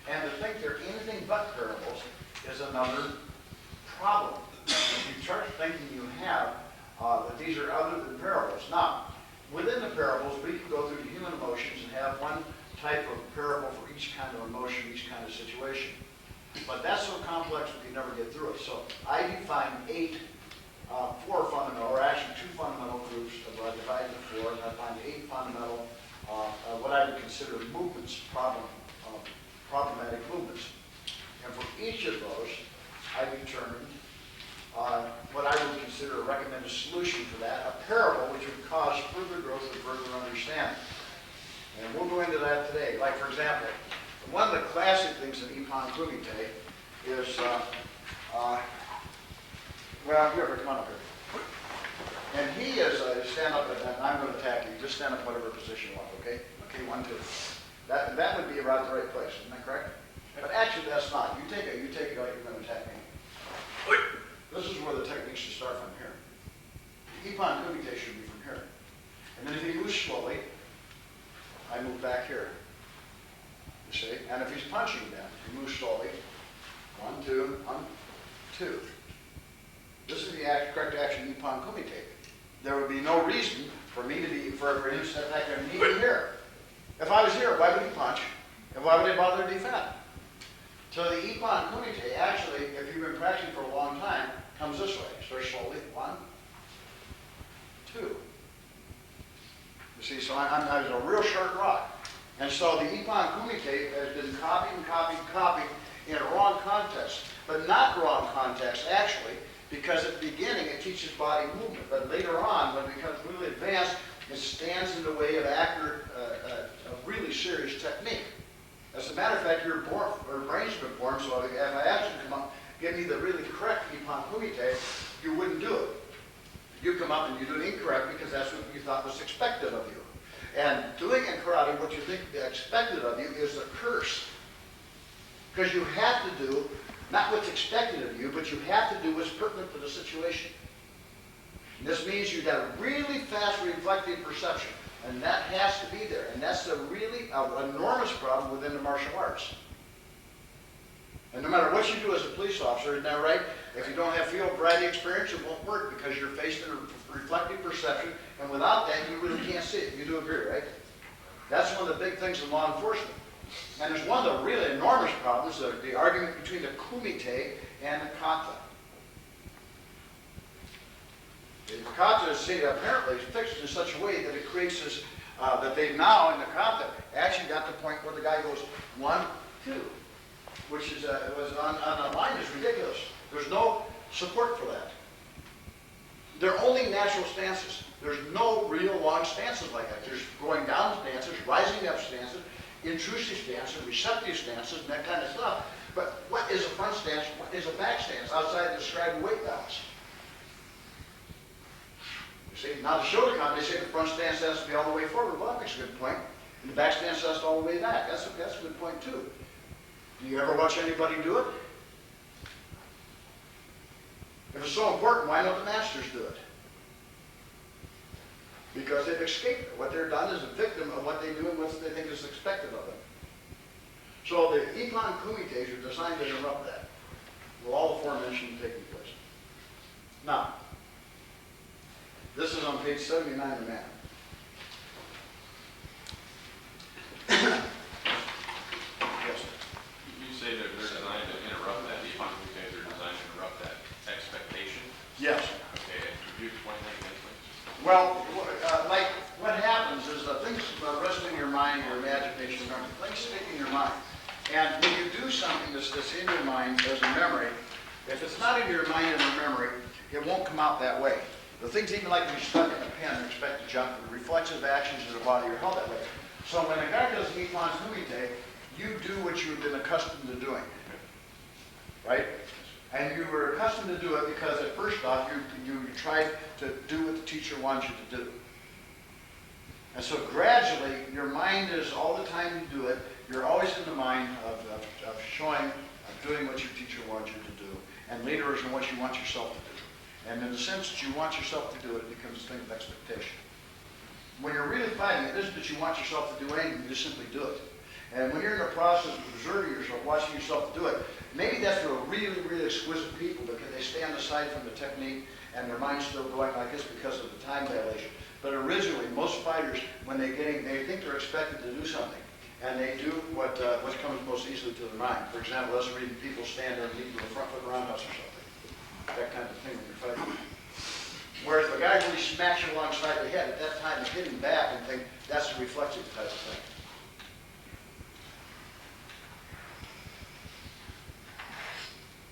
And to think they're anything but parables is another problem. If you start thinking you have that these are other than parables. Now, within the parables, we can go through the human emotions and have one type of parable for each kind of emotion, each kind of situation. But that's so complex we can never get through it. So I define 4 fundamental, or actually 2 fundamental groups that I divide into 4, and I find 8 fundamental, what I would consider movements, problematic movements. And for each of those, I determined what I would consider a recommended solution for that, a parable which would cause further growth and further understanding. And we'll go into that today. Like, for example, one of the classic things in ipon kumite is, well, you ever come on up here. And he is, stand up, and I'm going to attack you. Just stand up whatever position you want, okay? Okay, 1, 2. That would be about the right place, isn't that correct? But actually, that's not. You take it like you're going to attack me. This is where the technique should start from here. The Ippon kumite should be from here. And then if he moves slowly, I move back here. You see? And if he's punching then, he moves slowly. 1, 2, 1, 2. This is the correct action Ippon kumite. There would be no reason for me to be, for him to step back there and meet him here. If I was here, why would he punch? And why would he bother to defend? So the Ippon kumite, actually, if you've been practicing for a long time, comes this way. Start slowly. 1, 2. You see, so I was a real short rock. And so the Ippon kumite has been copied in a wrong context. But not wrong context, actually, because at the beginning it teaches body movement. But later on, when it becomes really advanced, it stands in the way of accurate, a really serious technique. As a matter of fact, your brain's been formed, so if I asked you to come up, give me the really correct Ippon kumite, you wouldn't do it. You come up and you do it incorrect because that's what you thought was expected of you. And doing in karate what you think is expected of you is a curse. Because you have to do, not what's expected of you, but you have to do what's pertinent to the situation. And this means you've got a really fast reflective perception. And that has to be there. And that's a really enormous problem within the martial arts. And no matter what you do as a police officer, isn't that right? If you don't have field variety experience, it won't work because you're faced in a reflective perception. And without that, you really can't see it. You do agree, right? That's one of the big things in law enforcement. And there's one of the really enormous problems, the argument between the kumite and the kata. The kata is apparently fixed in such a way that it creates this, that they now in the kata actually got to the point where the guy goes 1, 2, which is was on a line is ridiculous. There's no support for that. They're only natural stances. There's no real long stances like that. There's going down stances, rising up stances, intrusive stances, receptive stances, and that kind of stuff. But what is a front stance? What is a back stance outside the described weight balance? See, now to show the they say the front stance has to be all the way forward. Well, that makes a good point. And the back stance has to all the way back. That's a good point, too. Do you ever watch anybody do it? If it's so important, why don't the masters do it? Because they've escaped it. What they're done is a victim of what they do and what they think is expected of them. So the Ippon kumites are designed to interrupt that, with all the aforementioned taking place. Now, this is on page 79 of the map. Yes. You say that they're designed to interrupt that, the Ippon kumite are designed to interrupt that expectation? Yes. Okay, and could you explain that again, please? Well, like what happens is things rest in your mind, your imagination, things stick in your mind. And when you do something that's in your mind as a memory, if it's not in your mind and a memory, it won't come out that way. The things even like when you're stuck in a pen and expect to jump, the reflexive actions of the body are held that way. So when a guy does Ippon kumite, you do what you've been accustomed to doing. Right? And you were accustomed to do it because at first off, you tried to do what the teacher wants you to do. And so gradually, your mind is, all the time you do it, you're always in the mind of doing what your teacher wants you to do. And later is what you want yourself to do. And in the sense that you want yourself to do it, it becomes a thing of expectation. When you're really fighting, it isn't that you want yourself to do anything, you just simply do it. And when you're in the process of observing yourself, watching yourself do it, maybe that's for really, really exquisite people because they stand aside from the technique and their mind's still going like this because of the time dilation. But originally, most fighters, when they think they're expected to do something, and they do what comes most easily to their mind. For example, us reading people stand there and lead with a front foot roundhouse or something. That kind of thing when you're fighting. Whereas if a guy really smacks you alongside the head, at that time you hit him back and think that's a reflexive type of thing.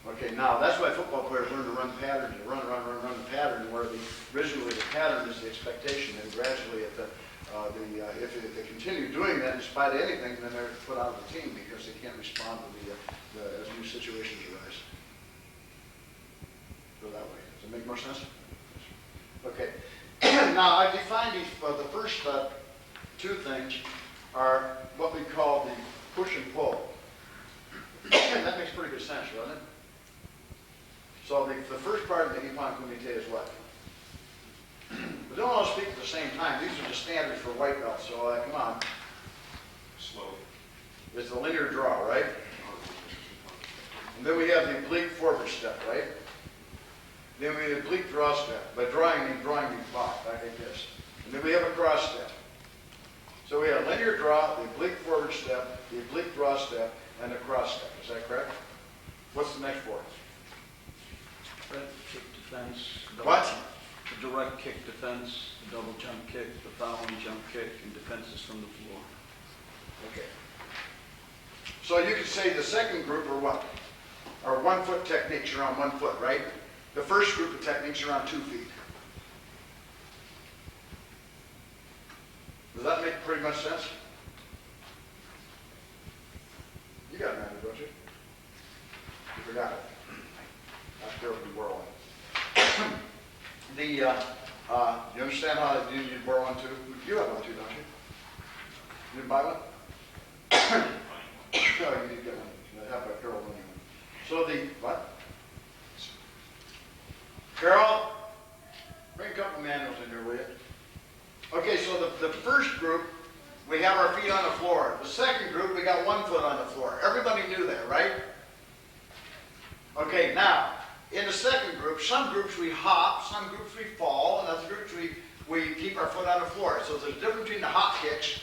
Okay, now that's why football players learn to run patterns, to run the pattern, where originally the pattern is the expectation, and gradually if they continue doing that in spite of anything, then they're put out of the team because they can't respond to as new situations arise. Go that way. Does it make more sense? Okay. Now I defined the first two things are what we call the push and pull. That makes pretty good sense, doesn't it? So the first part of the Nippon Kumite is what? But don't all speak at the same time. These are the standards for white belts, so come on. Slow. It's the linear draw, right? And then we have the oblique forward step, right? Then we have the oblique draw step. By drawing the block, like this. And then we have a cross step. So we have linear draw, the oblique forward step, the oblique draw step, and the cross step. Is that correct? What's the next four? Direct kick defense. What? The direct kick defense, the double jump kick, the following jump kick, and defenses from the floor. Okay. So you could say the second group are what? Are 1 foot techniques around 1 foot, right? The first group of techniques are around 2 feet. Does that make pretty much sense? You got an idea, don't you? You forgot it. That's terribly whirling. You understand how you need to borrow one too? You have one too, don't you? You didn't buy one? No, you need to get one. I have a Carol anyway. So what? Carol, bring a couple manuals in here, will you? Okay, so the first group, we have our feet on the floor. The second group, we got 1 foot on the floor. Everybody knew that, right? Okay, now, in the second group, some groups we hop, some groups we fall, and other groups we keep our foot on the floor. So there's a difference between the hop kicks,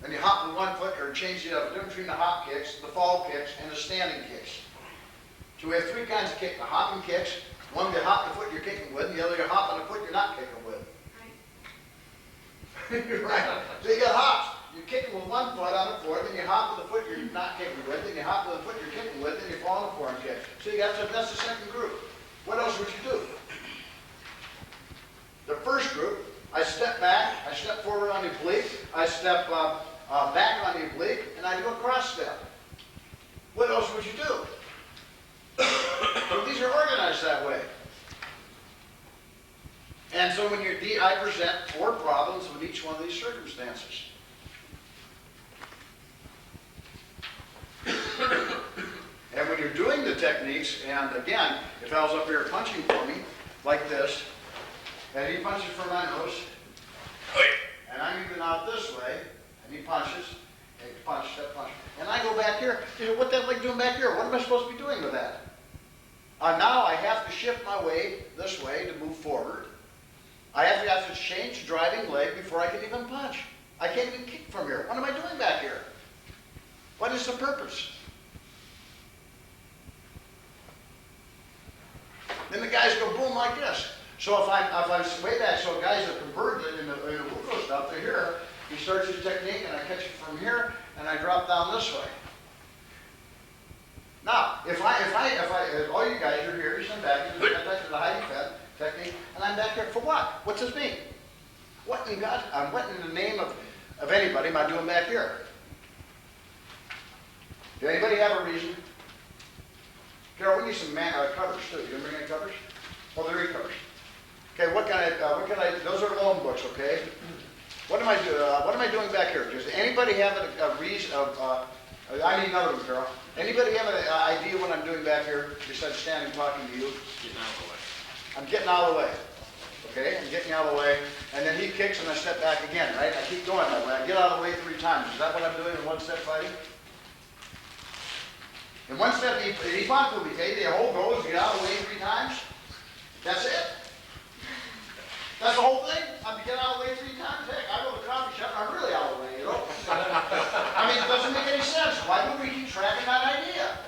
and you hop with 1 foot, or change the other. The difference between the hop kicks, the fall kicks, and the standing kicks. So we have 3 kinds of kicks. The hopping kicks, one you hop the foot you're kicking with, and the other you hop on the foot you're not kicking with. Right? So you got hops. You're kicking with 1 foot on the floor, then you hop with the foot you're not kicking with, then you hop with the foot you're kicking with, then you fall on the floor and kick. So you got that's the second group. What else would you do? The first group, I step back, I step forward on the oblique, I step back on the oblique, and I do a cross step. What else would you do? So these are organized that way. And so when I present 4 problems with each one of these circumstances. And when you're doing the techniques, and again, if I was up here punching for me, like this, and he punches for my nose, and I'm even out this way, and he punches, and he punches, step punch, and I go back here, what the hell am I doing back here? What am I supposed to be doing with that? Now I have to shift my weight this way to move forward. I have to change the driving leg before I can even punch. I can't even kick from here. What am I doing back here? What is the purpose? Then the guys go boom like this. So if I'm way back, so guys are converted in the Wuko stuff, they're here. He starts his technique, and I catch it from here, and I drop down this way. Now, if all you guys are here, you stand back, you get back to the hiding fed technique, and I'm back here for what? What's this mean? What in the name of anybody am I doing back here? Do anybody have a reason? Carol, we need some covers too. You gonna bring any covers? Well, there are covers. Okay, what can I? Those are loan books, okay? What am I doing back here? Does anybody have a reason of? I need another one, Carol. Anybody have an idea what I'm doing back here besides standing talking to you? Getting out of the way. I'm getting out of the way. Okay, I'm getting out of the way, and then he kicks and I step back again, right? I keep going that way. I get out of the way 3 times. Is that what I'm doing in 1-step fighting? In 1 step, Nippon Kumite, the whole goal is to get out of the way 3 times. That's it. That's the whole thing? I'm to get out of the way 3 times? Heck, I go to the coffee shop and I'm really out of the way, you know? I mean, it doesn't make any sense. Why would we keep tracking that idea?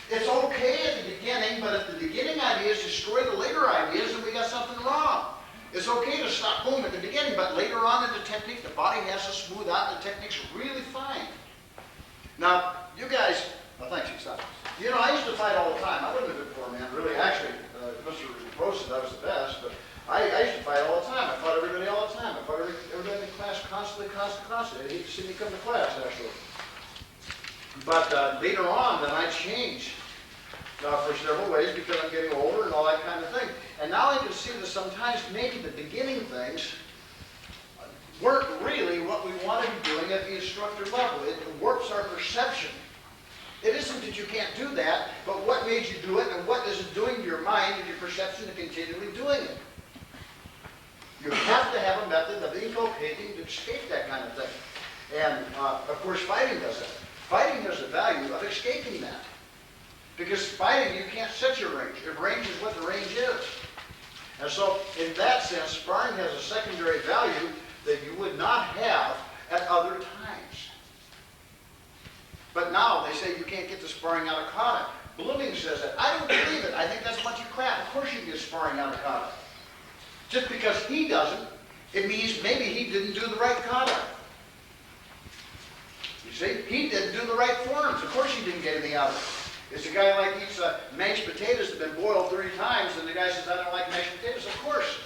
It's okay at the beginning, but if the beginning ideas destroy the later ideas, then we got something wrong. It's okay to stop boom at the beginning, but later on in the technique, the body has to smooth out and the technique's really fine. Now, you guys, thanks, you stop. You know, I used to fight all the time. I wasn't a good 4-man, really. Actually, Mr. Rose said I was the best, but I used to fight all the time. I fought everybody all the time. I fought everybody in the class constantly. They hate to see me come to class, actually. But later on, then I changed for several ways because I'm getting older and all that kind of thing. And now I can see that sometimes maybe the beginning things weren't really what we want to be doing at the instructor level. It warps our perception. that you can't do that, but what made you do it, and what is it doing to your mind and your perception of continually doing it? You have to have a method of inculcating to escape that kind of thing. And, of course, fighting does that. Fighting has the value of escaping that. Because fighting, you can't set your range. Your range is what the range is. And so, in that sense, sparring has a secondary value that you would not have at other times. But now they say you can't get the sparring out of kata. Blooming says that. I don't believe it. I think that's a bunch of crap. Of course you can get sparring out of kata. Just because he doesn't, it means maybe he didn't do the right kata. You see? He didn't do the right forms. Of course he didn't get anything out of it. It's a guy like eats mashed potatoes that have been boiled 3 times, and the guy says, I don't like mashed potatoes. Of course.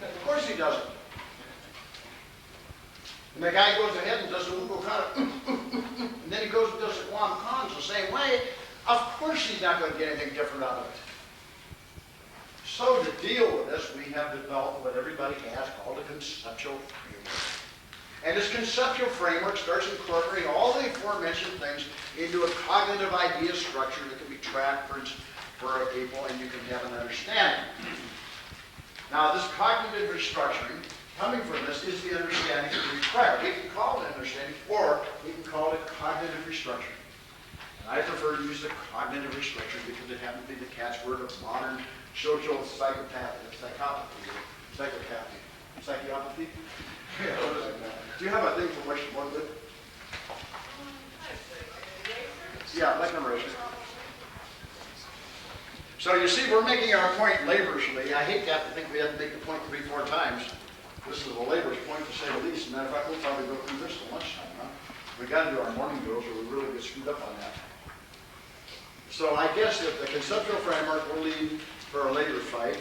Of course he doesn't. And the guy goes ahead and does the Ugo kata, and then he goes and does the Kwanmukan the same way. Of course he's not going to get anything different out of it. So to deal with this, we have developed what everybody has called a conceptual framework. And this conceptual framework starts incorporating all the aforementioned things into a cognitive idea structure that can be tracked for people, and you can have an understanding. Now, this cognitive restructuring, coming from this, is the understanding that we require. We can call it understanding, or we can call it cognitive restructuring. And I prefer to use the cognitive restructuring because it happens to be the catchword of modern social psychopathy. Psychopathy? Yeah, do you have a thing for which one good? Yeah, like numeration. So you see, we're making our point laboriously. I hate to have to think we had to make the point 3 or 4 times. This is a laborious point to say the least. Matter of fact, we'll probably go through this till lunchtime, huh? We got to do our morning drills or we really get screwed up on that. So I guess that the conceptual framework will lead for a later fight.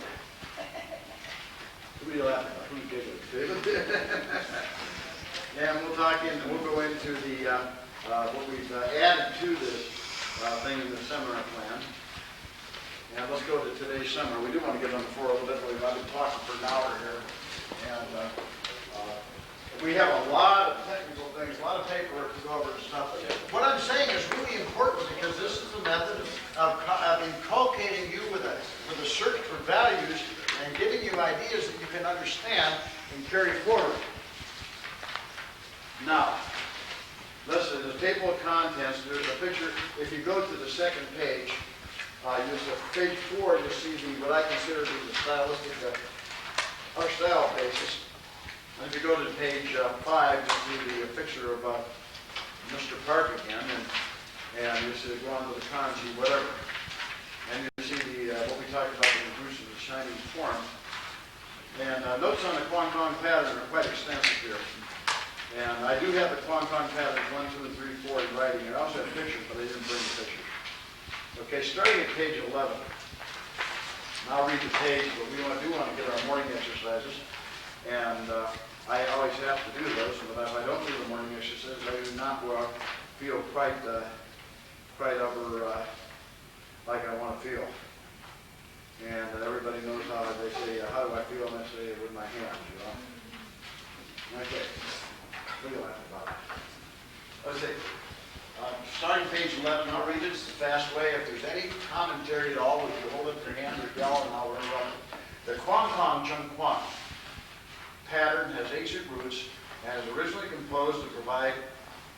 Who are you laughing at? Who's giggling? David? And we'll go into the what we've added to this thing in the seminar plan. And let's go to today's seminar. We do want to get on the floor a little bit, but I've been talking for an hour here. And we have a lot of technical things, a lot of paperwork to go over and stuff. What I'm saying is really important because this is the method of inculcating you with a search for values and giving you ideas that you can understand and carry forward. Now, listen, the table of contents, there's a picture. If you go to the second page, page 4, you'll see what I consider to be the stylistic, our style basis. And if you go to page 5, you'll see the picture of Mr. Park again, and you see go on to the kanji, whatever. And you see what we talked about, the inclusion of the Chinese form. And notes on the Kwanmukan pattern are quite extensive here. And I do have the Kwanmukan patterns 1, 2, and 3, 4 in writing. And I also have pictures, but I didn't bring the pictures. Okay, starting at page 11. And I'll read the page, but we want to get our morning exercises. And I always have to do those, but if I don't do the morning exercises, I do not feel quite over like I want to feel. And everybody knows how they say, how do I feel? And I say, with my hands, you know. Okay. What are you laughing about? Let's see. Starting page 11, I'll read it. It's the fast way. If there's any commentary at all, if you hold up your hand or yell, and I'll interrupt it. The Kwanmukan pattern has ancient roots and is originally composed to provide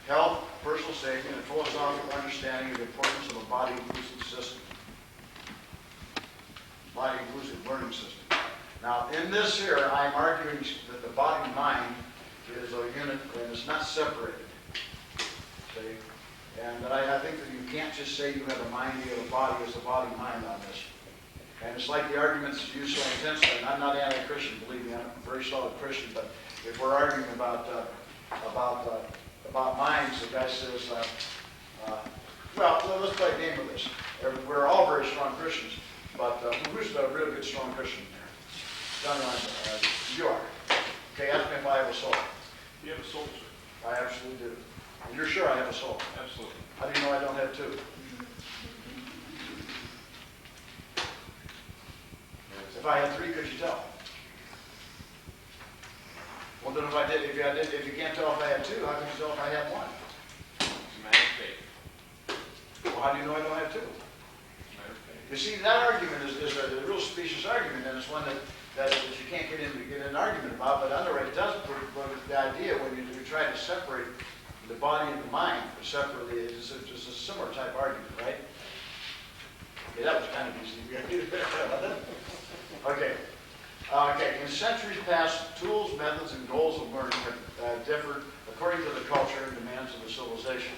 health, personal safety, and a philosophical understanding of the importance of a body-inclusive system. Body-inclusive learning system. Now, in this here, I'm arguing that the body-mind is a unit and it's not separated. See? And I think that you can't just say you have a mind, you have a body as a body-mind on this. And it's like the arguments used so intensely, and I'm not anti-Christian, believe me, I'm a very solid Christian, but if we're arguing about minds, the guy says, well, let's play a game with this. We're all very strong Christians, but who's a real good strong Christian here? John Ryan, you are. Okay, ask me if I have a soul. You have a soul, sir. I absolutely do. And you're sure I have a soul? Absolutely. How do you know I don't have 2? If I had 3, could you tell? Well, then if you can't tell if I had 2, how can you tell if I had 1? It's a matter of faith. how do you know I don't have two? You see, that argument is a real specious argument, and it's one that you can't get an argument about, but under it does put the idea when you try to separate the body and the mind separately, it's a similar type argument, right? Okay, that was kind of easy. Okay. In centuries past, tools, methods, and goals of learning have differed according to the culture and demands of the civilization.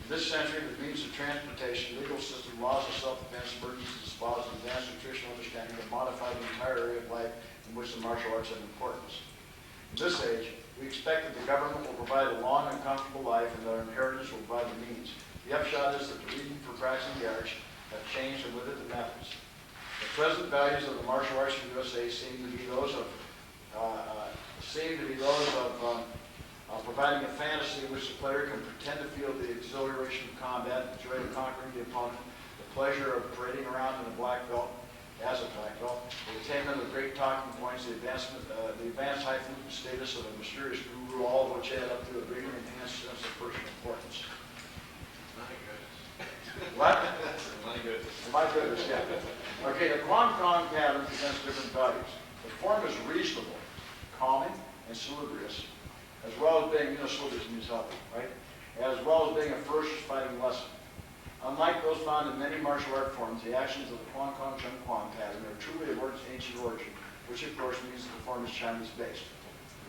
In this century, the means of transportation, legal system, laws of self-defense, emergencies, laws, and advanced nutritional understanding have modified the entire area of life in which the martial arts have importance. In this age, we expect that the government will provide a long and comfortable life and that our inheritance will provide the means. The upshot is that the reason for practicing the arts have changed and with it the methods. The present values of the martial arts in the USA seem to be those of providing a fantasy in which the player can pretend to feel the exhilaration of combat, the joy of conquering the opponent, the pleasure of parading around in a black belt, as a black belt, the attainment of great talking points, the advanced highfalutin status of a mysterious guru, all of which add up to a greatly enhanced sense of personal importance. What? My goodness, yeah. Okay, the Kwanmukan pattern presents different values. The form is reasonable, calming, and salubrious, as well as being, salubrious means healthy, right? As well as being a ferocious fighting lesson. Unlike those found in many martial art forms, the actions of the Kwanmukan pattern are truly of ancient origin, which of course means that the form is Chinese-based.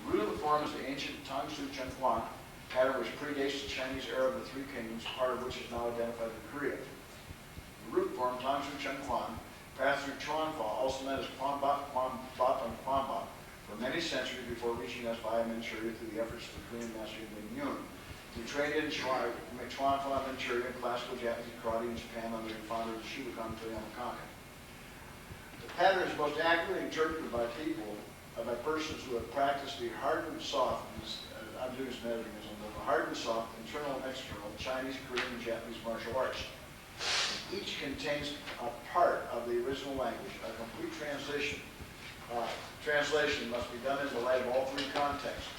The root of the form is the ancient Tang Su Chen Quan pattern, which predates the Chinese era of the Three Kingdoms, part of which is now identified with Korea. The root form, Tang Su Chen Quan, passed through Chuanfa, also known as Kwanbat, and Kwanbat, for many centuries before reaching us via Manchuria through the efforts of the Korean master Ming Yun. He trained in Chuanfa, Manchuria, and classical Japanese karate in Japan under the founder of the Shubukan Kwanmukan. The pattern is most accurately interpreted by persons who have practiced the hard and soft, I'm doing some editing, the hard and soft, internal and external, Chinese, Korean, and Japanese martial arts. Each contains a part of the original language. A complete translation must be done in the light of all three contexts.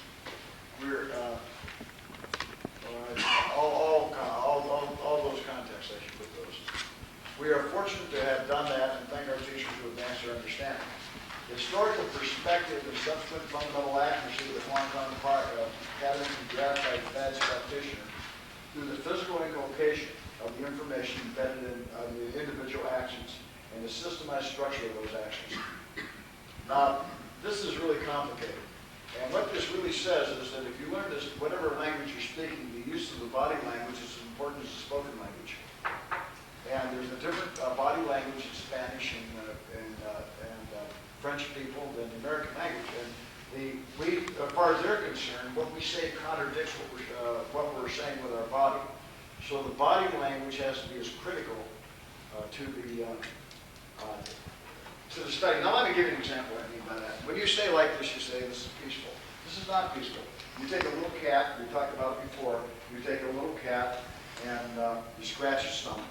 All those contexts, I should put those. We are fortunate to have done that and thank our teachers who advanced our understanding. The historical perspective and subsequent fundamental accuracy of the Kwanmukan pattern can be grasped by the advanced practitioner through the physical inculcation of the information embedded in the individual actions and the systemized structure of those actions. Now, this is really complicated. And what this really says is that if you learn this, whatever language you're speaking, the use of the body language is as important as the spoken language. And there's a different body language in Spanish and French people than the American language. And as far as they're concerned, what we say contradicts what we're saying with our body. So the body language has to be as critical to the study. Now let me give you an example what I mean by that. When you say like this, you say this is peaceful. This is not peaceful. You take a little cat, we talked about it before, you take a little cat and you scratch its stomach.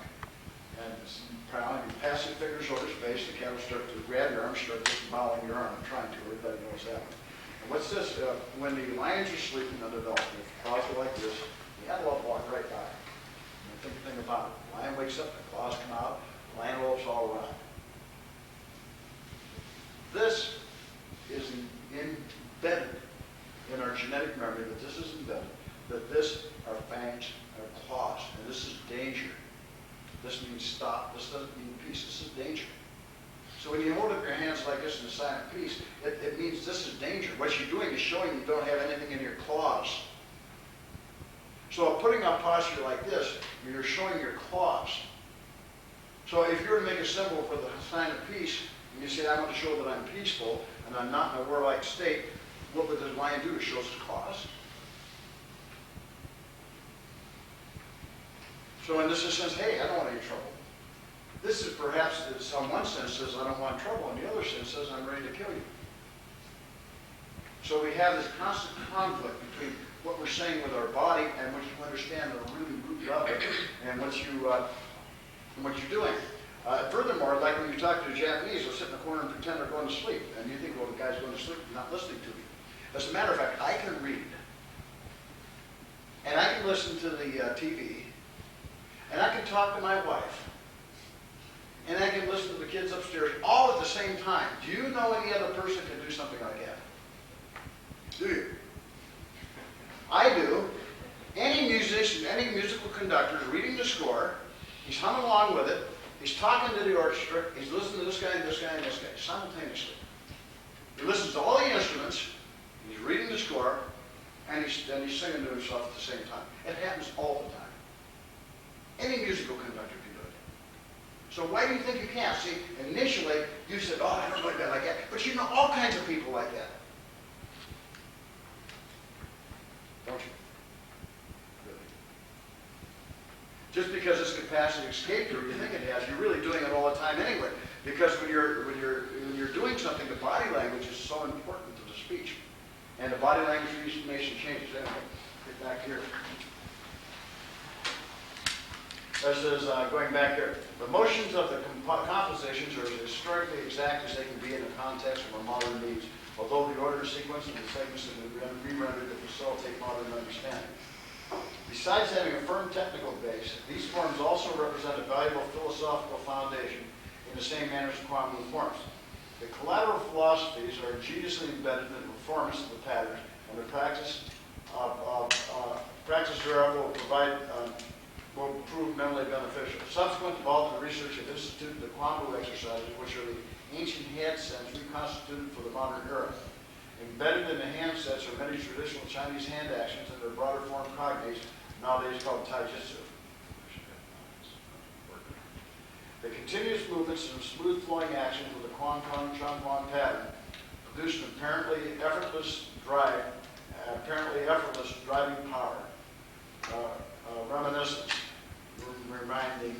And you pass your fingers over its face, the cat will start to grab your arm, start disemboweling your arm. I'm trying to, everybody knows that one. And what's this? When the lions are sleeping undeveloped, if the claws are like this, the antelope walk right by. Think about it. The lion wakes up, the claws come out, the antelopes all around. This is embedded in our genetic memory, that this is embedded, that this are fangs, are claws, and this is danger. This means stop. This doesn't mean peace. This is danger. So when you hold up your hands like this in a sign of peace, it means this is danger. What you're doing is showing you don't have anything in your claws. So putting on posture like this, you're showing your claws. So if you were to make a symbol for the sign of peace, and you say, I want to show that I'm peaceful, and I'm not in a warlike state, what would the lion do? It shows his claws. So in this sense, hey, I don't want any trouble. This is perhaps, in one sense, says I don't want trouble. In the other sense, says I'm ready to kill you. So we have this constant conflict between what we're saying with our body and what you understand at a really root level and what you're doing. Furthermore, like when you talk to the Japanese, they'll sit in the corner and pretend they're going to sleep. And you think, well, the guy's going to sleep, not listening to me. As a matter of fact, I can read. And I can listen to the TV. and I can talk to my wife, and I can listen to the kids upstairs all at the same time. Do you know any other person can do something like that? Do you? I do. Any musician, any musical conductor is reading the score, he's humming along with it, he's talking to the orchestra, he's listening to this guy and this guy and this guy simultaneously. He listens to all the instruments, he's reading the score, and he's singing to himself at the same time. It happens all the time. Any musical conductor can do it. So why do you think you can't? See, initially you said, oh, I don't like that like that. But you know all kinds of people like that. Don't you? Really? Just because this capacity escaped you, or you think it has, you're really doing it all the time anyway. Because when you're doing something, the body language is so important to the speech. And the body language information changes. Anyway, get back here. This is going back here. The motions of the compositions are as historically exact as they can be in the context of our modern needs, although the order and sequence of the segments have been re-rendered to facilitate modern understanding. Besides having a firm technical base, these forms also represent a valuable philosophical foundation in the same manner as Kwanmu forms. The collateral philosophies are ingeniously embedded in the performance of the patterns, and the practice thereof will prove mentally beneficial. Subsequent to all the research have instituted the Kwanmu exercises, which are the ancient hand sets reconstituted for the modern era. Embedded in the hand sets are many traditional Chinese hand actions and their broader form cognates, nowadays called taijutsu. The continuous movements and smooth flowing actions of the Kwanmukan Symposium pattern produce an apparently effortless driving power. Reminiscence, reminding,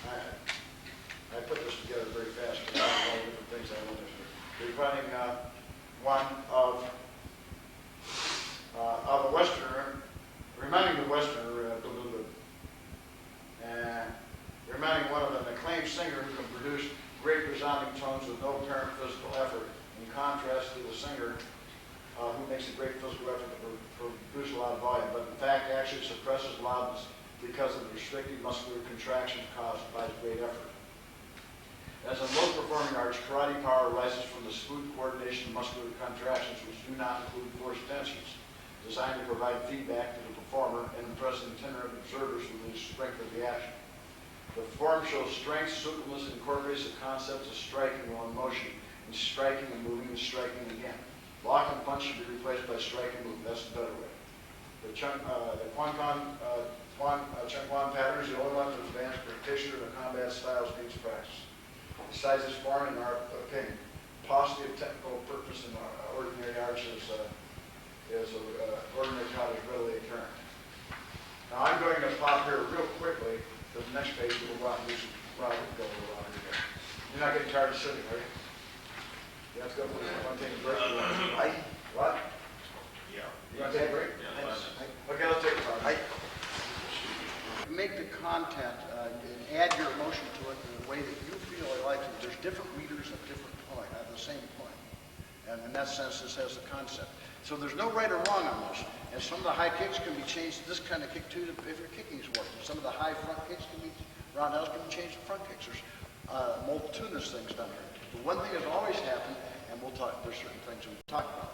I put this together very fast, but I have all the different things I want to do. Reminding one of a Westerner, reminding the Westerner, and reminding one of an acclaimed singer who can produce great resounding tones with no apparent physical effort, in contrast to the singer who makes a great physical effort to produce a lot of volume, but in fact actually suppresses loudness because of the restricted muscular contractions caused by his great effort. As in most performing arts, karate power arises from the smooth coordination of muscular contractions which do not include forced tensions, designed to provide feedback to the performer and impress itinerant observers with the strength of the action. The form shows strength, suppleness, and incorporates the concepts of striking while in motion, and striking and moving and striking again. Lock and punch should be replaced by strike and move. That's the better way. The Kwanmukan pattern is the only one to advance practitioner of the combat styles needs practice. Besides this form, in our opinion, paucity of technical purpose in ordinary arts is ordinary thought is readily apparent. Now I'm going to pop here real quickly to the next page. We'll go out and do some probably go a little longer here. You're not getting tired of sitting, are you? You have to go for one thing break. Right? What? Yeah. You want to take a break? Yeah, Okay, let's take a break. Make the content and add your emotion to it in a way that you feel like it. There's different readers at different point, at the same point. And in that sense, this has the concept. So there's no right or wrong on this. And some of the high kicks can be changed to this kind of kick too, if your kicking is working. Some of the high front kicks can be, roundhouse can be changed to front kicks. There's multitudinous things done here. But one thing has always happened, and we'll talk, there's certain things we'll talk about.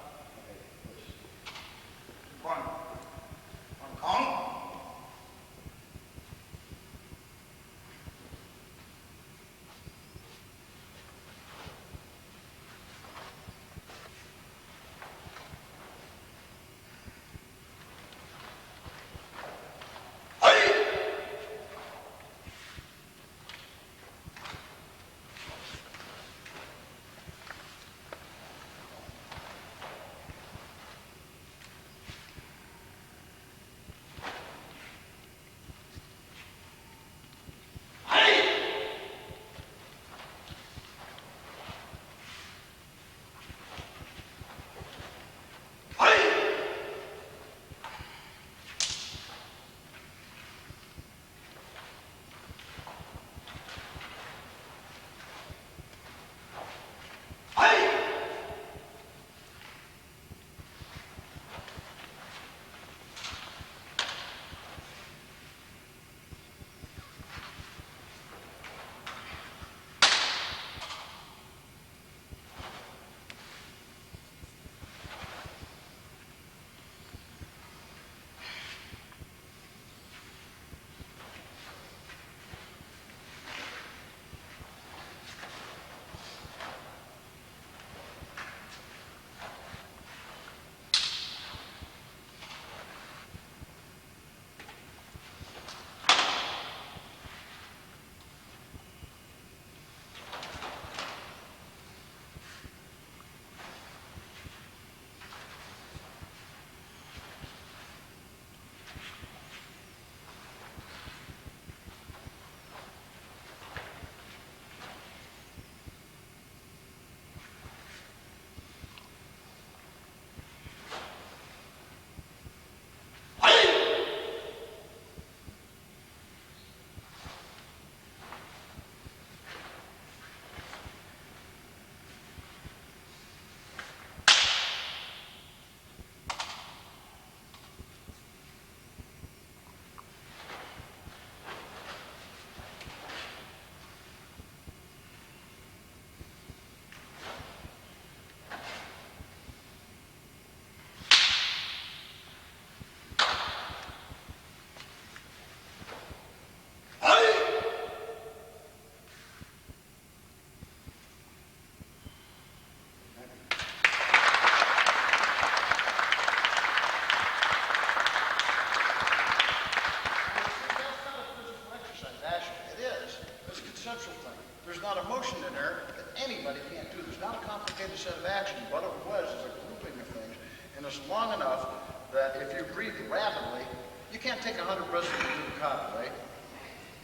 essential thing. There's not a motion in there that anybody can't do. There's not a complicated set of actions. What it was is a grouping of things, and it's long enough that if you breathe rapidly, you can't take 100 breaths and do the kata, right?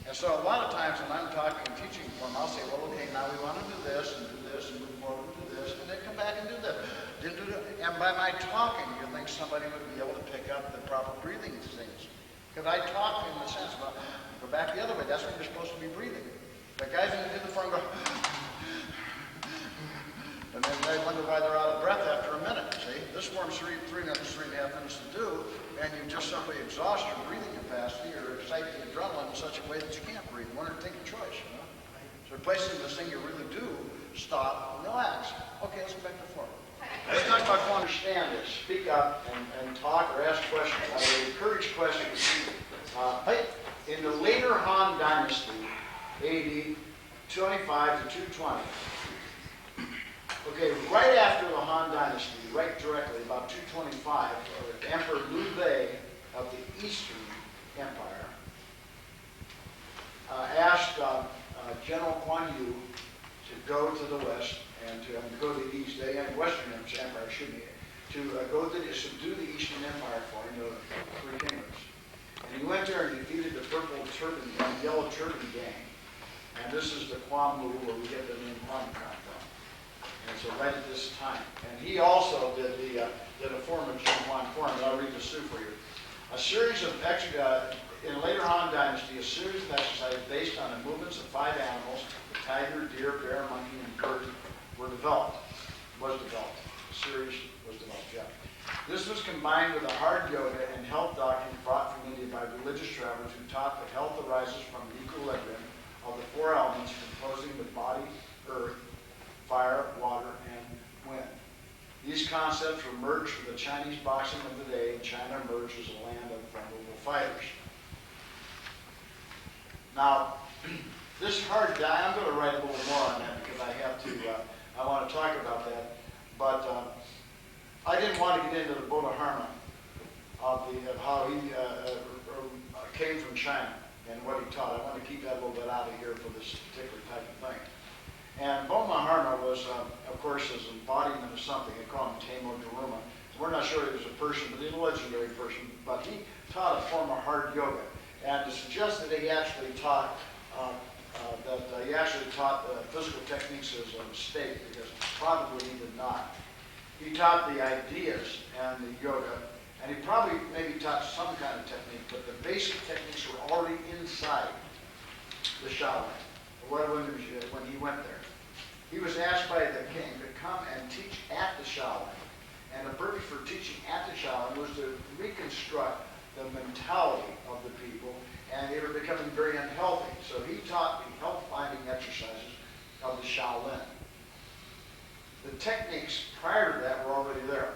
And so a lot of times when I'm talking and teaching them, I'll say, well, okay, now we want to do this and move forward and do this, and they come back and do that. Didn't do that. And by my talking, you think somebody would be able to pick up the proper breathing things. Because I talk in the sense of, go back the other way, that's when you're supposed to be breathing. The guys in the front go, and then they wonder why they're out of breath after a minute, see? This form's 3.5 minutes to do, and you just simply exhaust your breathing capacity or excite the adrenaline in such a way that you can't breathe. One or take a choice, you know? So replacing this thing you really do, stop, and relax. Okay, let's go back to form. Let's talk about who understand this. Speak up and talk or ask questions. I would encourage questions. In the later Han Dynasty, AD 25 to 220, okay, right after the Han Dynasty, right directly, about 225, Emperor Liu Bei of the Eastern Empire asked General Kwanyu to go to the west and to go to the east, and Western Empire, excuse me, to go to subdue the Eastern Empire for him, the three kingdoms. And he went there and defeated the purple turban and yellow turban gang. And this is the Kwanmu, where we get the name Kwanmukan from. And so right at this time. And he also did a form of Kwanmukan form, and I'll read this through for you. A series of, in the later Han Dynasty, a series of exercises based on the movements of 5 animals, the tiger, deer, bear, monkey, and bird, was developed. The series was developed, yeah. This was combined with a hard yoga and health doctrine brought from India by religious travelers who taught that health arises from the equilibrium of the 4 elements composing the body, earth, fire, water, and wind. These concepts were merged with the Chinese boxing of the day, and China emerged as a land of formidable fighters. Now, this hard diet, I'm going to write a little more on that because I have to, I want to talk about that. But I didn't want to get into the Buddha Dharma of how he came from China and what he taught. I want to keep that a little bit out of here for this particular type of thing. And Bodhi Dharma was, of course, an embodiment of something. They call him Tamo Daruma. We're not sure he was a person, but he's a legendary person. But he taught a form of hard yoga. And to suggest that he actually taught physical techniques is a mistake, because probably he did not. He taught the ideas and the yoga, and he probably maybe taught some kind of technique, but the basic techniques were already inside the Shaolin when he went there. He was asked by the king to come and teach at the Shaolin, and the purpose for teaching at the Shaolin was to reconstruct the mentality of the people, and they were becoming very unhealthy. So he taught the health-finding exercises of the Shaolin. The techniques prior to that were already there.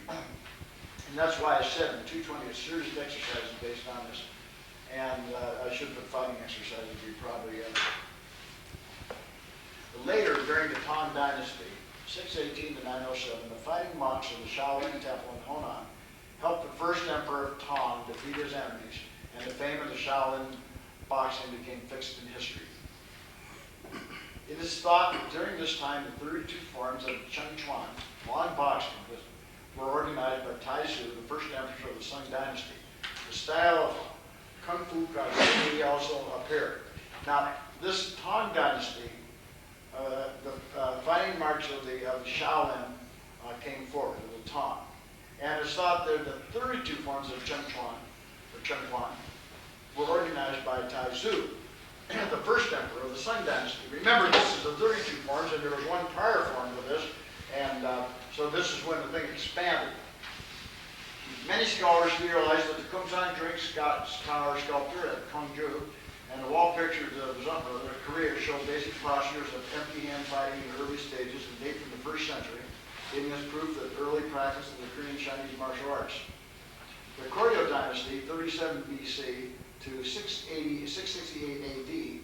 And that's why I said in 220, a series of exercises based on this. And I should put fighting exercises, we probably later, during the Tang Dynasty, 618 to 907, the fighting monks of the Shaolin Temple in Honan helped the first emperor of Tang defeat his enemies, and the fame of the Shaolin boxing became fixed in history. It is thought that during this time, the 32 forms of Cheng Chuan, long boxing, were organized by Tai Su, the first emperor of the Sung Dynasty. The style of Kung Fu Karate also appeared. Now, this Tang Dynasty, the fighting march of the Shaolin came forward, of the Tang. And it's thought that the 32 forms of Cheng Chuan, were organized by Tai Su, the first emperor of the Sung Dynasty. Remember, this is the 32 forms, and there was one prior form to this, and so this is when the thing expanded. Many scholars theorize that the Kumsan drink tower sculpture at Kongju and the wall pictures of Korea show basic postures of empty hand fighting in the early stages and date from the 1st century, giving us proof that early practice of the Korean Chinese martial arts. The Koryo Dynasty, 37 BC to 668 AD,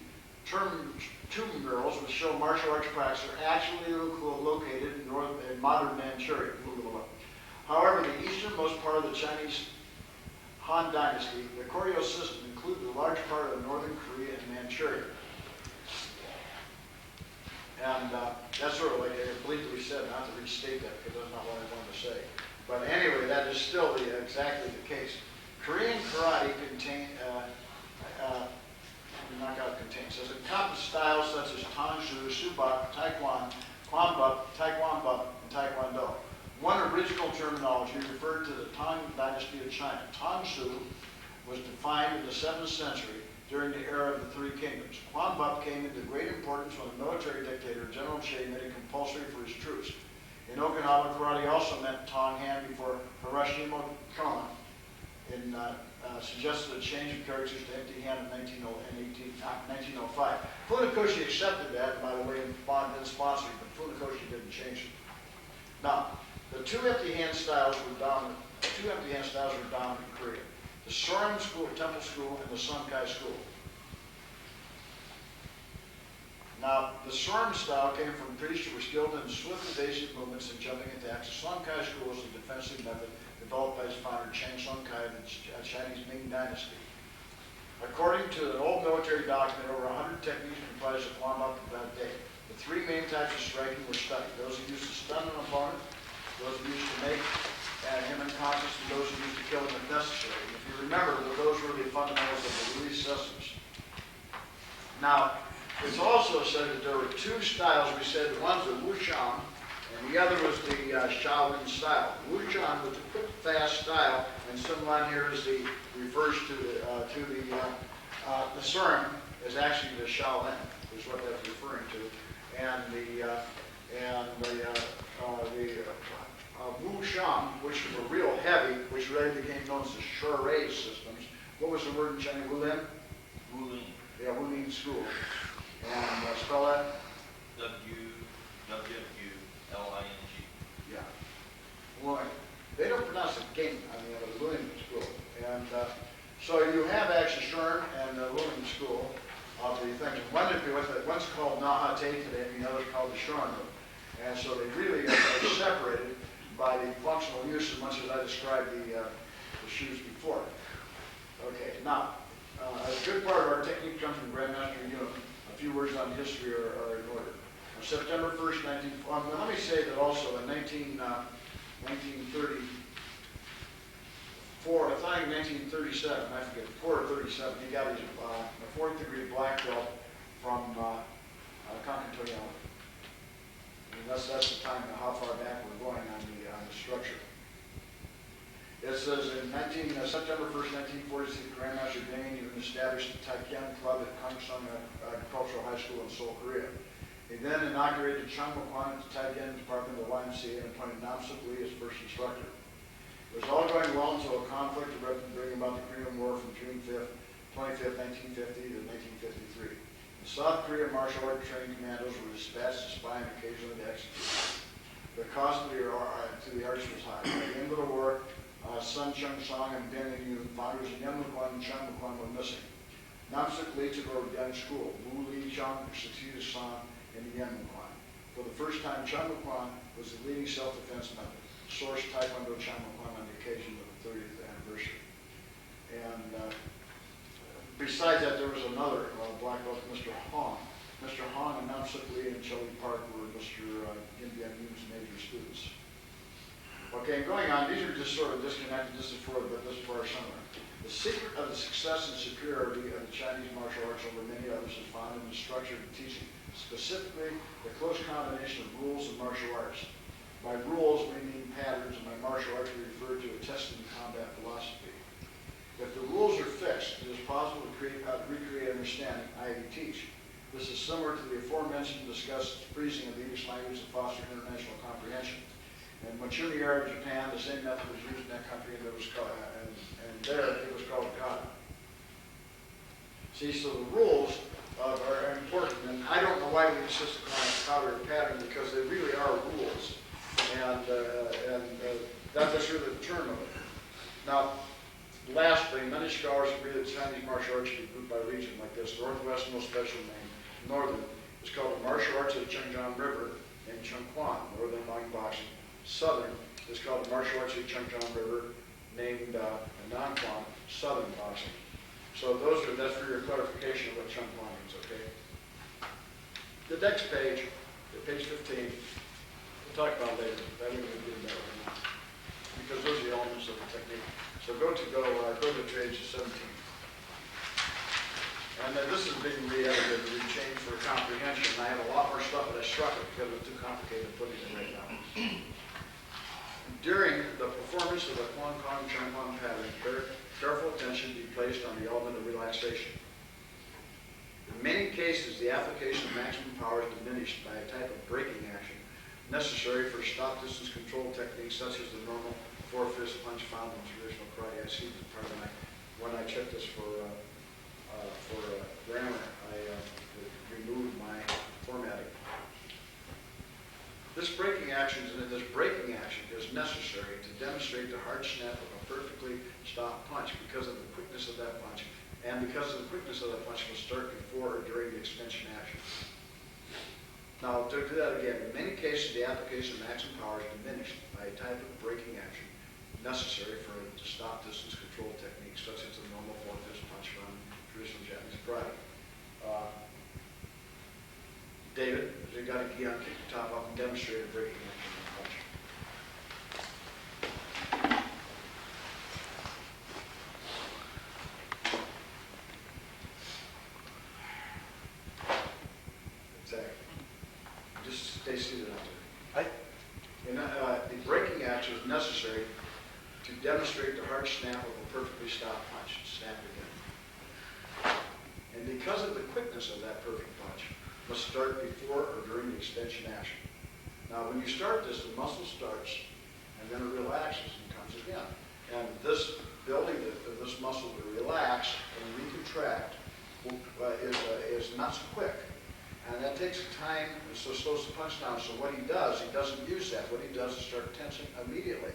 tomb murals which show martial arts practice are actually located in modern Manchuria. However, the easternmost part of the Chinese Han Dynasty, the Koryo system included a large part of northern Korea and Manchuria. And that's sort of like I completely said, not to restate that because that's not what I wanted to say. But anyway, that is still exactly the case. Korean karate says encompass styles such as Tanshu, Subak, Taekwondo, Kwanmukan, and Taekwondo. One original terminology referred to the Tang Dynasty of China. Tanshu was defined in the 7th century during the era of the Three Kingdoms. Kwanmukan came into great importance when the military dictator General Che made it compulsory for his troops. In Okinawa, karate also meant Tong hand before Hiroshima Kona suggested a change of characters to empty hand in 1905. Funakoshi accepted that, by the way, and didn't sponsor it, but Funakoshi didn't change it. Now, the two empty hand styles were dominant. In Korea: the Sorim School, Temple School, and the Sunkai School. Now, the Sorim style came from priests who were skilled in swift evasive movements and jumping attacks. The Sunkai School was a defensive method developed by his founder, Chiang Sunkai, of the Chinese Ming Dynasty. According to an old military document, over 100 techniques comprised of Kwanmukan to that day. The three main types of striking were studied: those who used to stun an opponent, those who used to make him unconscious, and those who used to kill him if necessary. And if you remember, those were the fundamentals of the Louis Systems. Now, it's also said that there were two styles. We said one's the Wushang, and the other was the Shaolin style. Wushang was the quick, fast style, and some line here refers to the Sorim is actually the Shaolin, is what that's referring to, and the Wushang, which were real heavy, which really became known as the Shorei systems. What was the word in Chinese? Wulin? Wulin. Yeah, Wulin school. And spell that? W-W-L-I-N-G. Yeah. Well, they don't pronounce it Ging, the Wulin school. And so you have actually Shorn and the Wulin school of the things. One's called Nahate today, and the other's called the Shorn. And so they really are separated by the functional use, as much as I described the shoes before. Okay, now, a good part of our technique comes from Grandmaster Yun. A few words on history are in order. On September 1st, let me say that also in 1934, I think 1937, I forget, 4 or 37, he got his 4th degree black belt from Kwanmukan Symposium. And that's the time, how far back we're going on the structure. It says in September 1st, 1946, Grandmaster Dane even established the Taekwondo Club at Kwanmukan Agricultural High School in Seoul, Korea. He then inaugurated Kwanmukan Taekwondo Department of the YMCA and appointed Nam Suk Lee as first instructor. It was all going well until a conflict erupted bringing about the Korean War from June 25th, 1950 to 1953. The South Korea martial art trained commandos were dispatched to spy and occasionally to execute. The cost to the arts was high. At the end of the war, Sun Chung Song and Ben Yun, founders of Kwanmukan and Kwanmukan, were missing. Nam Suk Lee took over the young school. Wu Li Chung succeeded San in the Kwanmukan. For the first time, Kwanmukan was the leading self-defense method. Source Taekwondo Kwanmukan on the occasion of the 30th anniversary. And besides that, there was another black belt, Mr. Hong. Mr. Hong and Nam Suk Lee and Chelly Park were Mr. Yin Bien Yoon's major students. Okay, going on, these are just sort of disconnected. This is for our seminar. The secret of the success and superiority of the Chinese martial arts over many others is found in the structure of teaching, specifically the close combination of rules and martial arts. By rules, we mean patterns, and by martial arts, we refer to a tested combat philosophy. If the rules are fixed, it is possible to recreate understanding, i.e. teach. This is similar to the aforementioned discussed freezing of the English language to foster international comprehension. In Manchuria, Japan, the same method was used in that country, and it was called kata. See, so the rules are important, and I don't know why we insist upon a kata or pattern, because they really are rules, and that's really the term of it. Now, lastly, many scholars agree that Chinese martial arts should be grouped by region like this. Northwesternmost special name, Northern, is called the martial arts of the Chengjiang River, named Chengquan, Northern Long Boxing. Southern is called the martial arts of the Chengjiang River, named Nanquan, Southern Boxing. So that's for your clarification of what Chengquan means, okay? The next page Page 15, we'll talk about it later, but I think we'll do that right now. Because those are the elements of the technique. So go to page 17. And then this is being re-edited, rechanged for comprehension. I have a lot more stuff, but I struck it because it was too complicated to put it in right now. During the performance of the Kwanmukan Symposium pattern, careful attention be placed on the element of relaxation. In many cases, the application of maximum power is diminished by a type of braking action necessary for stop distance control techniques such as the normal four-fist punch found in traditional karate. I see part of when I checked this for grammar, I removed my formatting. This braking action is necessary to demonstrate the hard snap of a perfectly stopped punch because of the quickness of that punch. And because of the quickness of that punch will start before or during the extension action. Now, to do that again, in many cases, the application of maximum power is diminished by a type of braking action necessary for the stop distance control technique, such as the normal four-fist punch from traditional Japanese karate. David, you got a key on, kick the top off and demonstrate a braking action on the punch. Exactly. Just stay seated out there. The braking action is necessary to demonstrate the hard snap of a perfectly stopped punch. Snap again. And because of the quickness of that perfect punch, must start before or during the extension action. Now, when you start this, the muscle starts, and then it relaxes and comes again. And this building, this muscle to relax and recontract is not so quick. And that takes time, so it slows the punch down. So what he doesn't use that. What he does is start tensing immediately.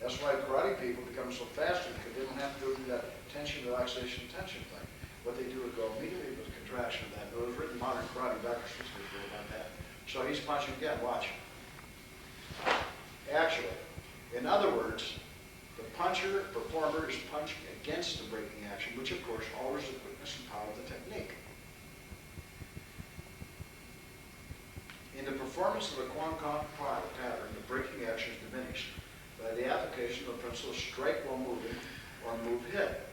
That's why karate people become so faster, because they don't have to go through that tension, relaxation, tension thing. What they do is go immediately with the contraction of that. It was written in Modern Karate, Dr. Swiss about that. So he's punching again, watch. Actually, in other words, the performer is punching against the braking action, which of course alters the quickness and power of the technique. In the performance of the Kwanmukan pattern, the braking action is diminished by the application of the principle of strike while moving or move hit.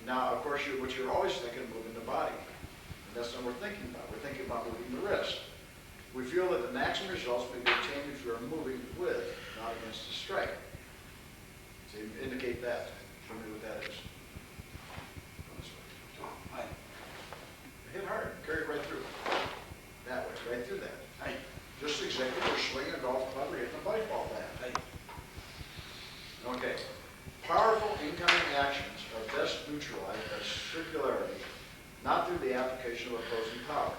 Now, of course, what you're always thinking, moving the body. And that's what we're thinking about. We're thinking about moving the wrist. We feel that the maximum results may be obtained if you are moving with, not against the strike. So you indicate that. Show me what that is. Hi. Hit hard. Carry it right through. That way, right through that. Hi. Just exactly you're swinging a golf club or hitting a baseball bat. Hi. Okay. Powerful incoming actions are best neutralized by circularity, not through the application of opposing power.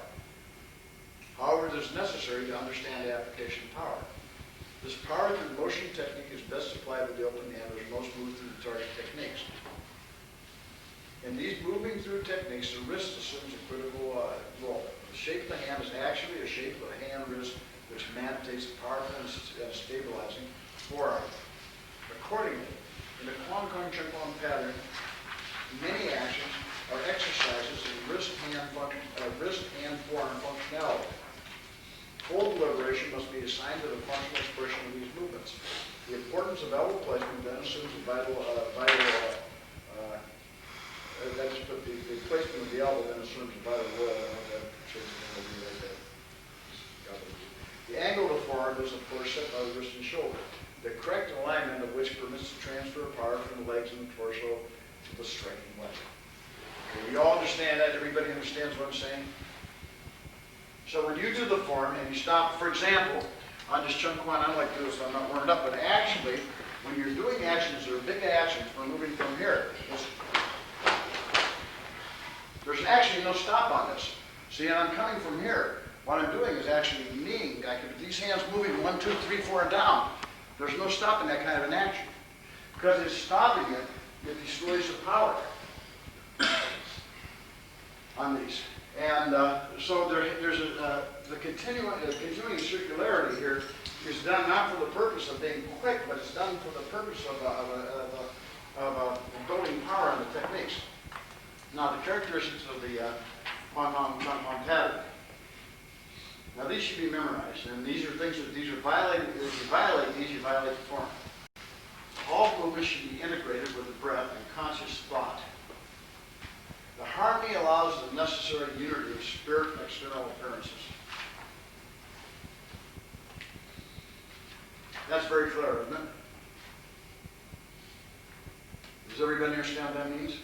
However, it is necessary to understand the application of power. This power through motion technique is best supplied with the open hand, as most move through the target techniques. In these moving through techniques, the wrist assumes a critical role. The shape of the hand is actually a shape of a hand wrist, which mandates a powerful and stabilizing forearm. Accordingly, in the Kwanmukan Symposium pattern, many actions are exercises in wrist-hand forearm functionality. Full deliberation must be assigned to the functional expression of these movements. The importance of elbow placement then assumes a the placement of the elbow then assumes a vital role. The angle of the forearm is, of course, set by the wrist and shoulder, the correct alignment of which permits the transfer of power from the legs and the torso to the striking leg. Okay, you all understand that? Everybody understands what I'm saying? So when you do the form and you stop, for example, on this Chung Kwan, I don't like to do this, so I'm not warmed up, but actually, when you're doing actions, there are big actions. We're moving from here. There's actually no stop on this. See, and I'm coming from here. What I'm doing is actually kneeing. These hands moving 1, 2, 3, 4, and down. There's no stopping that kind of an action. Because it's stopping it, it destroys the power on these. And so there's the continuing circularity here is done not for the purpose of being quick, but it's done for the purpose of building power on the techniques. Now, the characteristics of the Kwanmukan pattern. Now these should be memorized, and these are things that these are violated. If you violate these, you violate the form. All movements should be integrated with the breath and conscious thought. The harmony allows the necessary unity of spirit and external appearances. That's very clear, isn't it? Does everybody understand what that means?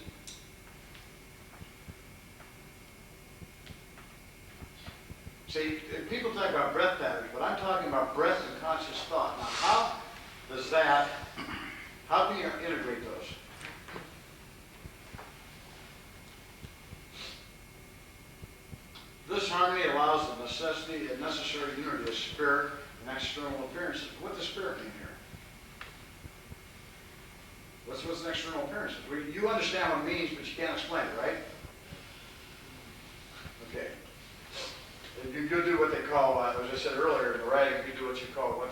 See, people talk about breath patterns, but I'm talking about breath and conscious thought. Now, how do you integrate those? This harmony allows the necessary unity of spirit and external appearances. What does spirit mean here? What's an external appearance? You understand what it means, but you can't explain it, right? Okay. You do what they call, as I said earlier in the writing, you do what you call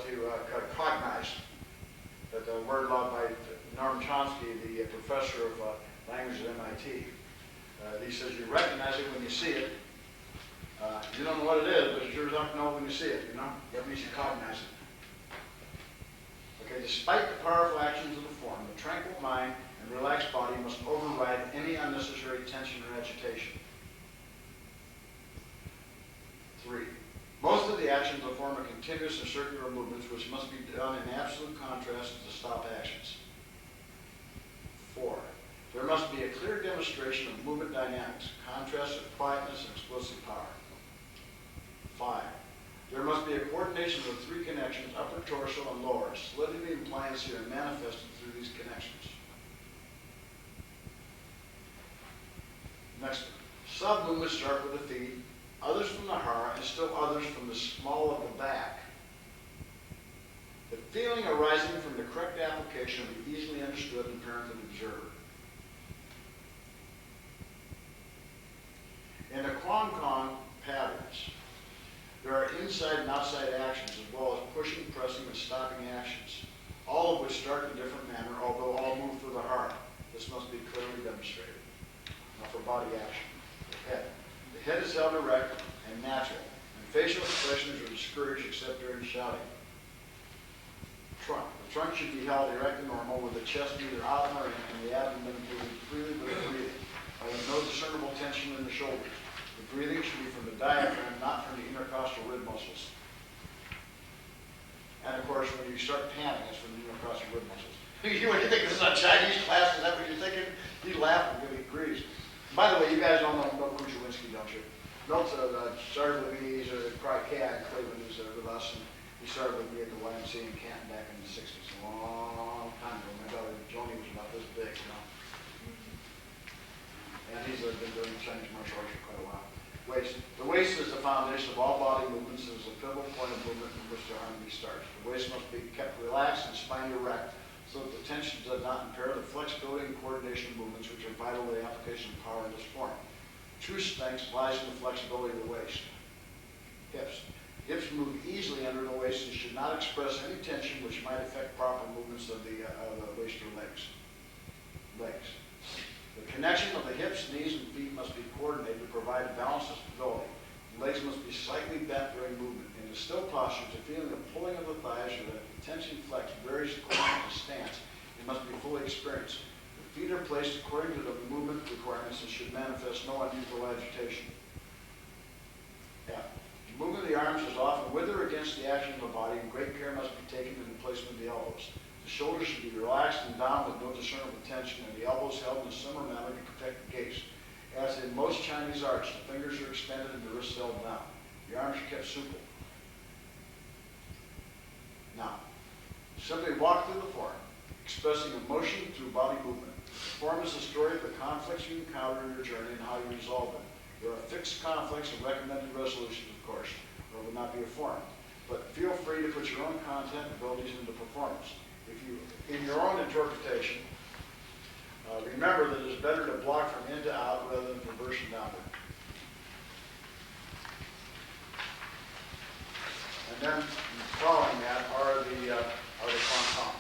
cognize. That the word loved by Norm Chomsky, the professor of language at MIT. He says you recognize it when you see it. You don't know what it is, but you sure don't know when you see it, you know? That means you cognize it. Okay, despite the powerful actions of the form, the tranquil mind and relaxed body must override any unnecessary tension or agitation. 3. Most of the actions of the form are continuous and circular movements which must be done in absolute contrast to the stop actions. 4. There must be a clear demonstration of movement dynamics, contrast of quietness and explosive power. 5. There must be a coordination of the 3 connections, upper torso and lower. Solidity and pliancy are manifested through these connections. Next one. Sub-movements start with the feet, others from the heart, and still others from the small of the back. The feeling arising from the correct application will be easily understood and apparent to the observer. In the Kwanmukan patterns, there are inside and outside actions as well as pushing, pressing, and stopping actions, all of which start in a different manner, although all move through the heart. This must be clearly demonstrated. Now for body action. The head. The head is held erect and natural, and facial expressions are discouraged except during shouting. Trunk. The trunk should be held erect and normal, with the chest neither out nor in, and the abdomen moving freely with the breathing, with no discernible tension in the shoulders. The breathing should be from the diaphragm, not from the intercostal rib muscles. And of course, when you start panting, it's from the intercostal rib muscles. When you think this is a Chinese class, is that what you're thinking? You laugh and really agrees. By the way, you guys all know Milt Kuczynski, don't you? Milt started with me, he's a cat in Cleveland, he's with us, and he started with me at the YMCA in Canton back in the 60s, a long time ago. My daughter Joni was about this big, you know. And he's been doing Chinese martial arts for quite a while. Waist. The waist is the foundation of all body movements and is a pivotal point of movement from which the harmony starts. The waist must be kept relaxed and spine erect so that the tension does not impair the flexibility and coordination of movements which are vital to the application of power in this form. True strength lies in the flexibility of the waist. Hips. Hips move easily under the waist and should not express any tension which might affect proper movements of the waist or legs. Legs. The connection of the hips, knees, and feet must be coordinated to provide a balance and stability. The legs must be slightly bent during movement. In the still posture, the feeling of pulling of the thighs or the tension flex varies according to the stance. It must be fully experienced. The feet are placed according to the movement requirements and should manifest no unusual agitation. Yeah. The movement of the arms is often with or against the action of the body, and great care must be taken in the placement of the elbows. The shoulders should be relaxed and down with no discernible tension, and the elbows held in a similar manner to protect the gaze. As in most Chinese arts, the fingers are extended and the wrists held down. The arms are kept supple. Now, simply walk through the form, expressing emotion through body movement. The form is the story of the conflicts you encounter in your journey and how you resolve them. There are fixed conflicts and recommended resolutions, of course, or it would not be a form. But feel free to put your own content and abilities into performance. If you, in your own interpretation, remember that it's better to block from in to out rather than from version downward. And then following that are the Kwanmukan.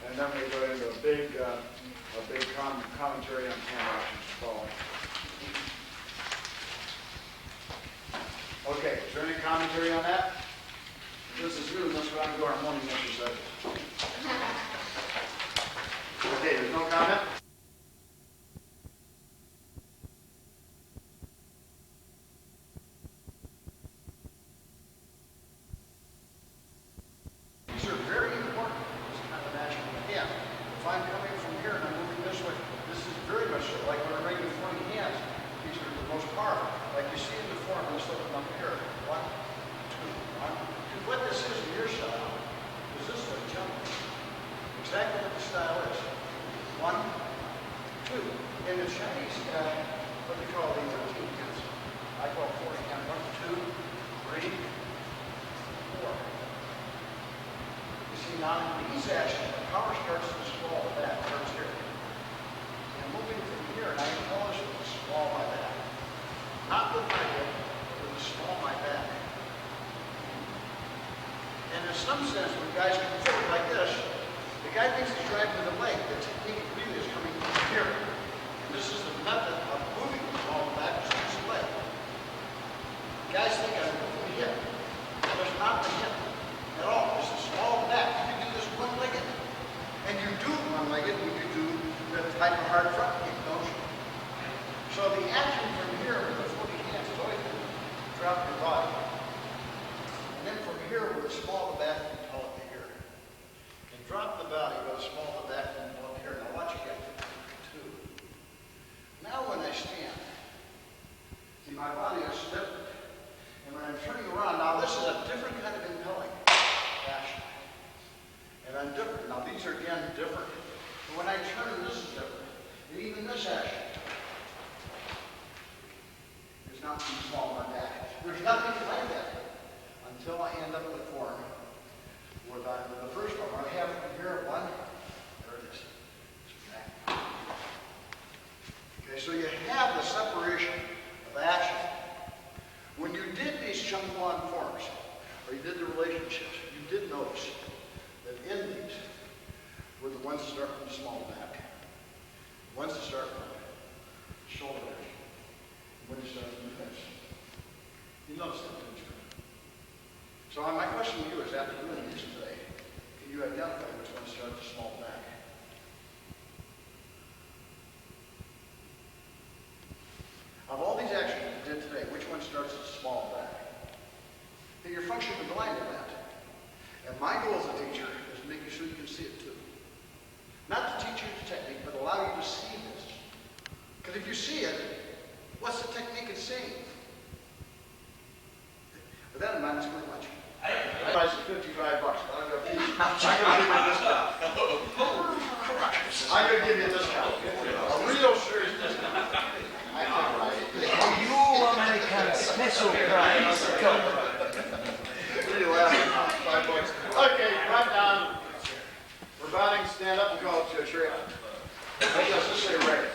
And then we go into a big commentary on hand actions following. commentary on that? This is really much what I'm doing our morning exercises. Okay, there's no comment? These are very important, this kind of action. Again, if I'm coming from here and I'm moving this way, this is very much so, like when I'm raising 20 hands, these are the most powerful. Like you see in the form, let's look up here. 1, 2, 1, 2. What this is in your style is this way, jump. Exactly what the style is. 1, 2. In the Chinese, what do you call these? 13 hands. I call 40 hands. 1, 2, 3, 4. You see, now in these actions, the power starts to swell the back, starts here. And moving from here, and I can call this with the swell my back. Not with my hip, but with the swell my back. And in some sense, when guys come forward like this, the guy thinks he's driving with a leg. The technique really is coming from here. And this is the method of moving the swell back to use the leg. Guys think I'm moving the hip. That is not the hip at all. This is swell back. You can do this one-legged. And you do one-legged when you do the type of hard front kick, don't you? So the action from here with the 40 hands is always going to drop your body. And then from here with a small of the back, you pull it to here. And drop the body with a small of the back and pull it to here. Now watch again. 2. Now when I stand, see my body is different. And when I'm turning around, now this is a different kind of impelling action. And I'm different. Now these are again different. But when I turn, this is different. And even this action is not too small on my back. There's nothing like that until I end up in the form where the first one, where I have from here 1, there it is. Back. Okay, so you have the separation of action. When you did these Kwanmukan forms, or you did the relationships, you did notice that in these were the ones that start from the small back, the ones that start from the shoulder, when you start from the hips. You notice that, didn't you? So my question to you is, after doing these today, can you identify which one starts the small back? Of all these actions you did today, which one starts the small back? And you're functionally blind to that. And my goal as a teacher is to make sure you can see it too. Not to teach you the technique, but allow you to see this. Because if you see it, what's the technique it's saying? With that in mind, it's pretty much. I price is $55, but I'm going to give you a discount. I'm going to give you a discount. A real serious discount. I think right. Your American special price. What are you laughing at? $5. Okay, right down. We're bounding, stand up, and call it to a trip. Let's just say ready.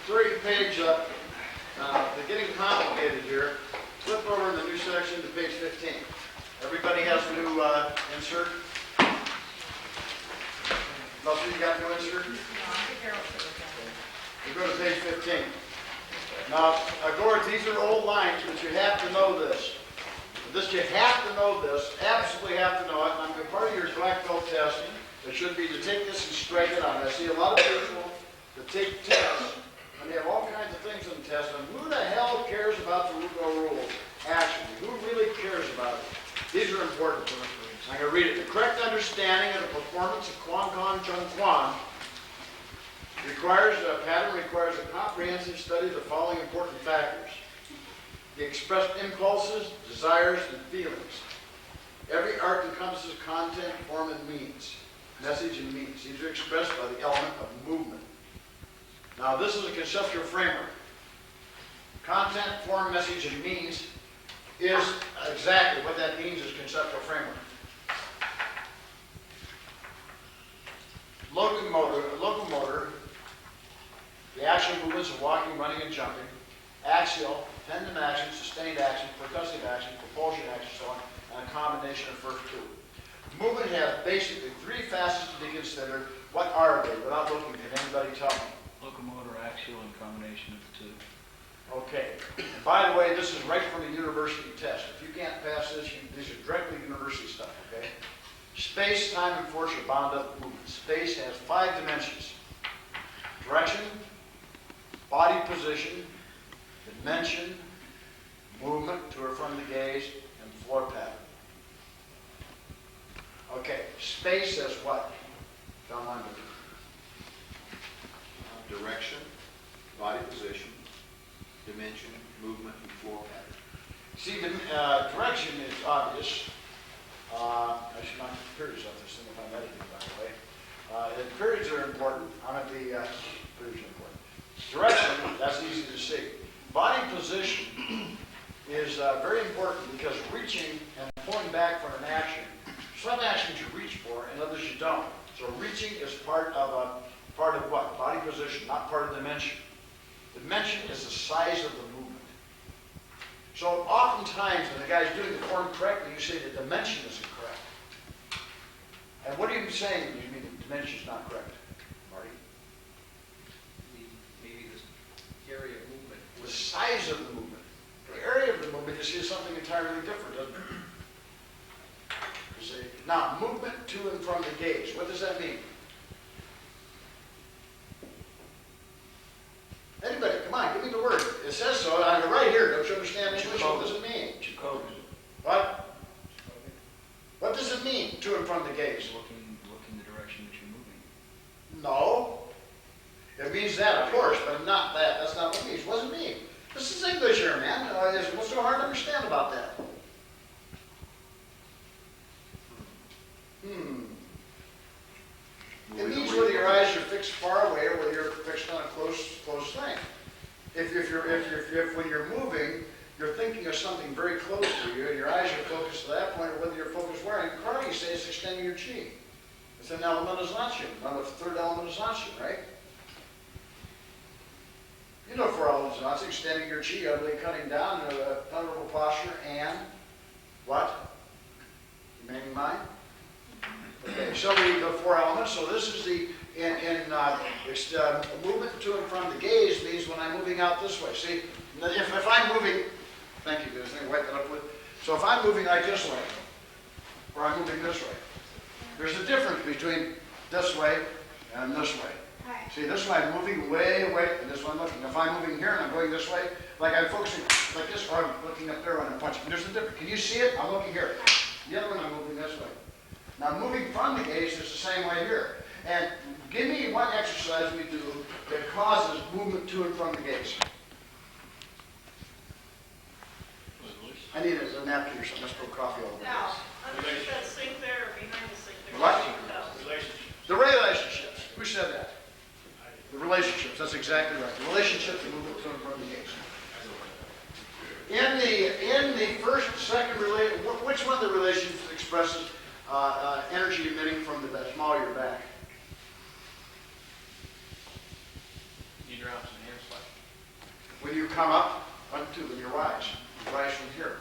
3 page up. They're getting complicated here. Flip over in the new section to page 15. Everybody has a new insert? Most of you got a new insert? We go to page 15. Now, Gord, these are old lines, but you have to know this. You have to know this, absolutely have to know it. And part of your black belt test, it should be to take this and strike it out. I see a lot of people that take tests, and they have all kinds of things in the test, and who the hell cares about the Rugo rules? Actually, who really cares about it? These are important. I'm going to read it. The correct understanding of the performance of Kwanmukan Symposium requires a comprehensive study of the following important factors: the expressed impulses, desires, and feelings. Every art encompasses content, form, and means. Message and means. These are expressed by the element of movement. Now, this is a conceptual framework. Content, form, message, and means is exactly what that means is conceptual framework. Locomotor, the action movements of walking, running, and jumping. Axial, tendon action, sustained action, percussive action, propulsion action, so on, and a combination of first two. Movement has basically 3 facets to be considered. What are they? Without looking, can anybody tell me? Locomotor, axial, and combination of the two. Okay. And by the way, this is right from the university test. If you can't pass this, this is directly university stuff, okay? Space, time, and force are bound up with movement. Space has 5 dimensions. Direction, body position, dimension, movement to or from the gaze, and floor pattern. Okay, space says what? John Lyman. Direction, body position, dimension, movement, and floor pattern. See, the direction is obvious. I should knock the periods off this thing if I'm editing, by the way. The periods are important. I'm at the periods are important. Direction, that's easy to see. Body position is very important because reaching and pulling back from an action, some actions you reach for and others you don't. So reaching is part of what? Body position, not part of dimension. Dimension is the size of the movement. So oftentimes when the guy's doing the form correctly, you say the dimension isn't correct. And what are you saying when you mean the dimension is not correct, Marty? Maybe the area of movement. The size of the movement. The area of the movement is something entirely different, doesn't it? You see? Now, movement to and from the gaze. What does that mean? Anybody, come on, give me the word. It says so, I'm right here. Don't you understand English? What does it mean? What? What does it mean, to and from the gaze? Looking the direction that you're moving. No. It means that, of course, but not that. That's not what it means. What does it mean? This is English here, man. What's so hard to understand about that? It means whether your eyes are fixed far away or whether you're fixed on a close thing. If when you're moving, you're thinking of something very close to you, and your eyes are focused to that point, or whether you're focused where. In karate, you say it's extending your chi. It's an element of zanshin. Remember, the third element of zanshin, right? You know 4 elements of zanshin: extending your chi, utterly cutting down, a thunderable posture, and what? Remaining mind. Okay, so the 4 elements. So this is the movement to and from the gaze means when I'm moving out this way. See, if I'm moving, thank you, guys. Let me wipe that up with. So if I'm moving like this way, or I'm moving this way, there's a difference between this way and this way. Right. See, this way I'm moving way away, and this one I'm looking. If I'm moving here and I'm going this way, like I'm focusing like this, or I'm looking up there when I'm punching. There's a difference. Can you see it? I'm looking here. The other one I'm moving this way. Now, moving from the gaze is the same way here. And give me one exercise we do that causes movement to and from the gaze. I need a napkin or something. Let's throw coffee over Now, this. underneath that sink there or behind the sink there? What? No. The relationships. Who said that? The relationships. That's exactly right. The relationships and movement to and from the gaze. In the first, second relation, which one of the relationships expresses energy emitting from the small of your back? You drop some hand slash. When you come up, when you rise from here.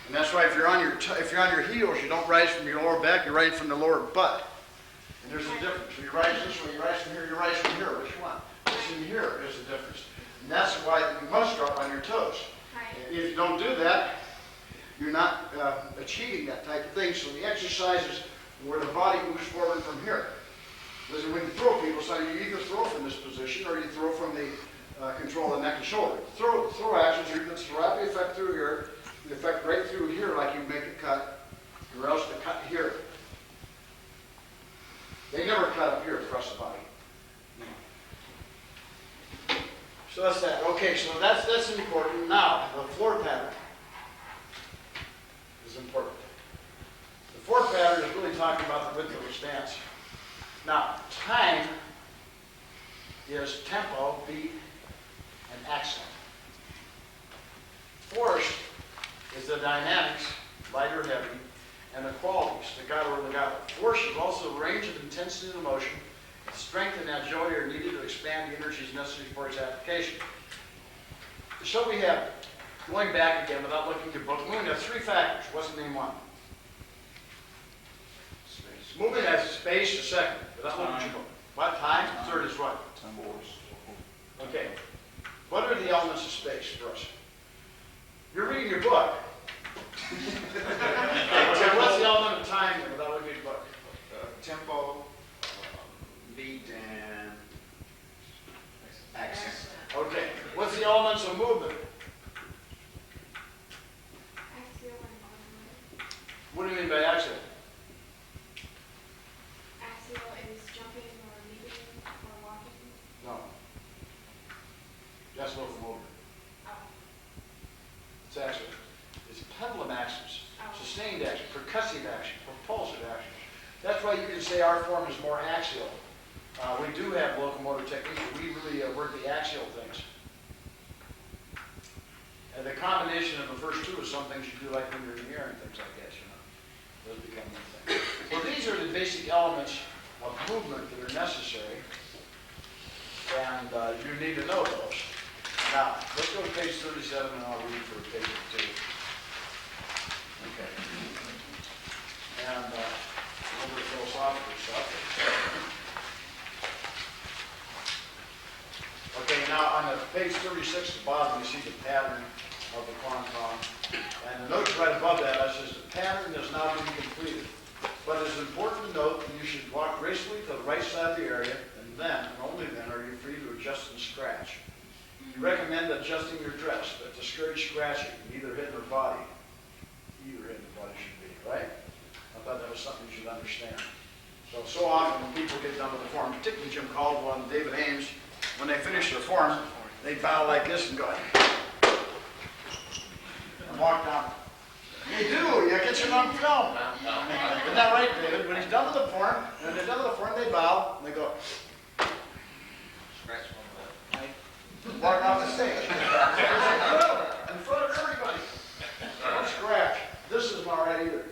And that's why if you're on your heels, you don't rise from your lower back, you rise from the lower butt. And there's a difference. When you rise this way, you rise from here, you rise from here. Which one? What's in here is the difference. And that's why you must drop on your toes. Right. If you don't do that, you're not achieving that type of thing. So the exercise is where the body moves forward from here. Because when you throw people, so you either throw from this position or you throw from the control of the neck and shoulder. Throw actions, you can throw the effect through here, the effect right through here like you make a cut, or else the cut here. They never cut up here across the body. So that's that. Okay, so that's important. Now, the floor pattern is important. The floor pattern is really talking about the width of the stance. Now, time is tempo, beat, and accent. Force is the dynamics, light or heavy, and the qualities, staccato or legato. Force is also the range of intensity of the motion. Strength and agility are needed to expand the energies necessary for its application. So we have, going back again without looking at book, moving has 3 factors. What's the name one? Space. Moving has space, the second. Without looking at your book. What? Time? Third is what? Force. Okay. What are the elements of space for us? You're reading your book. So what's the element of time without looking at your book? Tempo, beat, and accent. Okay. What's the elements of movement? Axial and automatic. What do you mean by axial? Axial is jumping or leaping or walking. No. That's locomotor. Oh. It's axial. It's pendulum axis, Oh. sustained action, percussive action, propulsive action. That's why you can say our form is more axial. We do have locomotor technique, but we really work the axial things. And the combination of the first two is some things you do like when you're in the air and things like that, you know. Those become the thing. So these are the basic elements of movement that are necessary, and you need to know those. Now, let's go to page 37 and I'll read for page 2. Okay. And a little bit of philosophical stuff. Okay, now on the page 36 at the bottom, you see the pattern of the Kwanmukan. And the note right above that says the pattern has now been completed. But it's important to note that you should walk gracefully to the right side of the area, and then, and only then, are you free to adjust and scratch. You recommend adjusting your dress, but discourage scratching, either head or body. Either head or body should be, right? I thought that was something you should understand. So often when people get done with the form, particularly Jim Caldwell and David Ames, when they finish their form, they bow like this and go, and walk down. They do, you get your on film. Isn't that right, David? When he's done with the form, when they're done with the form, they bow, and they go, Scratch one left. walk off the stage. In front of everybody. Don't scratch. This isn't all right either.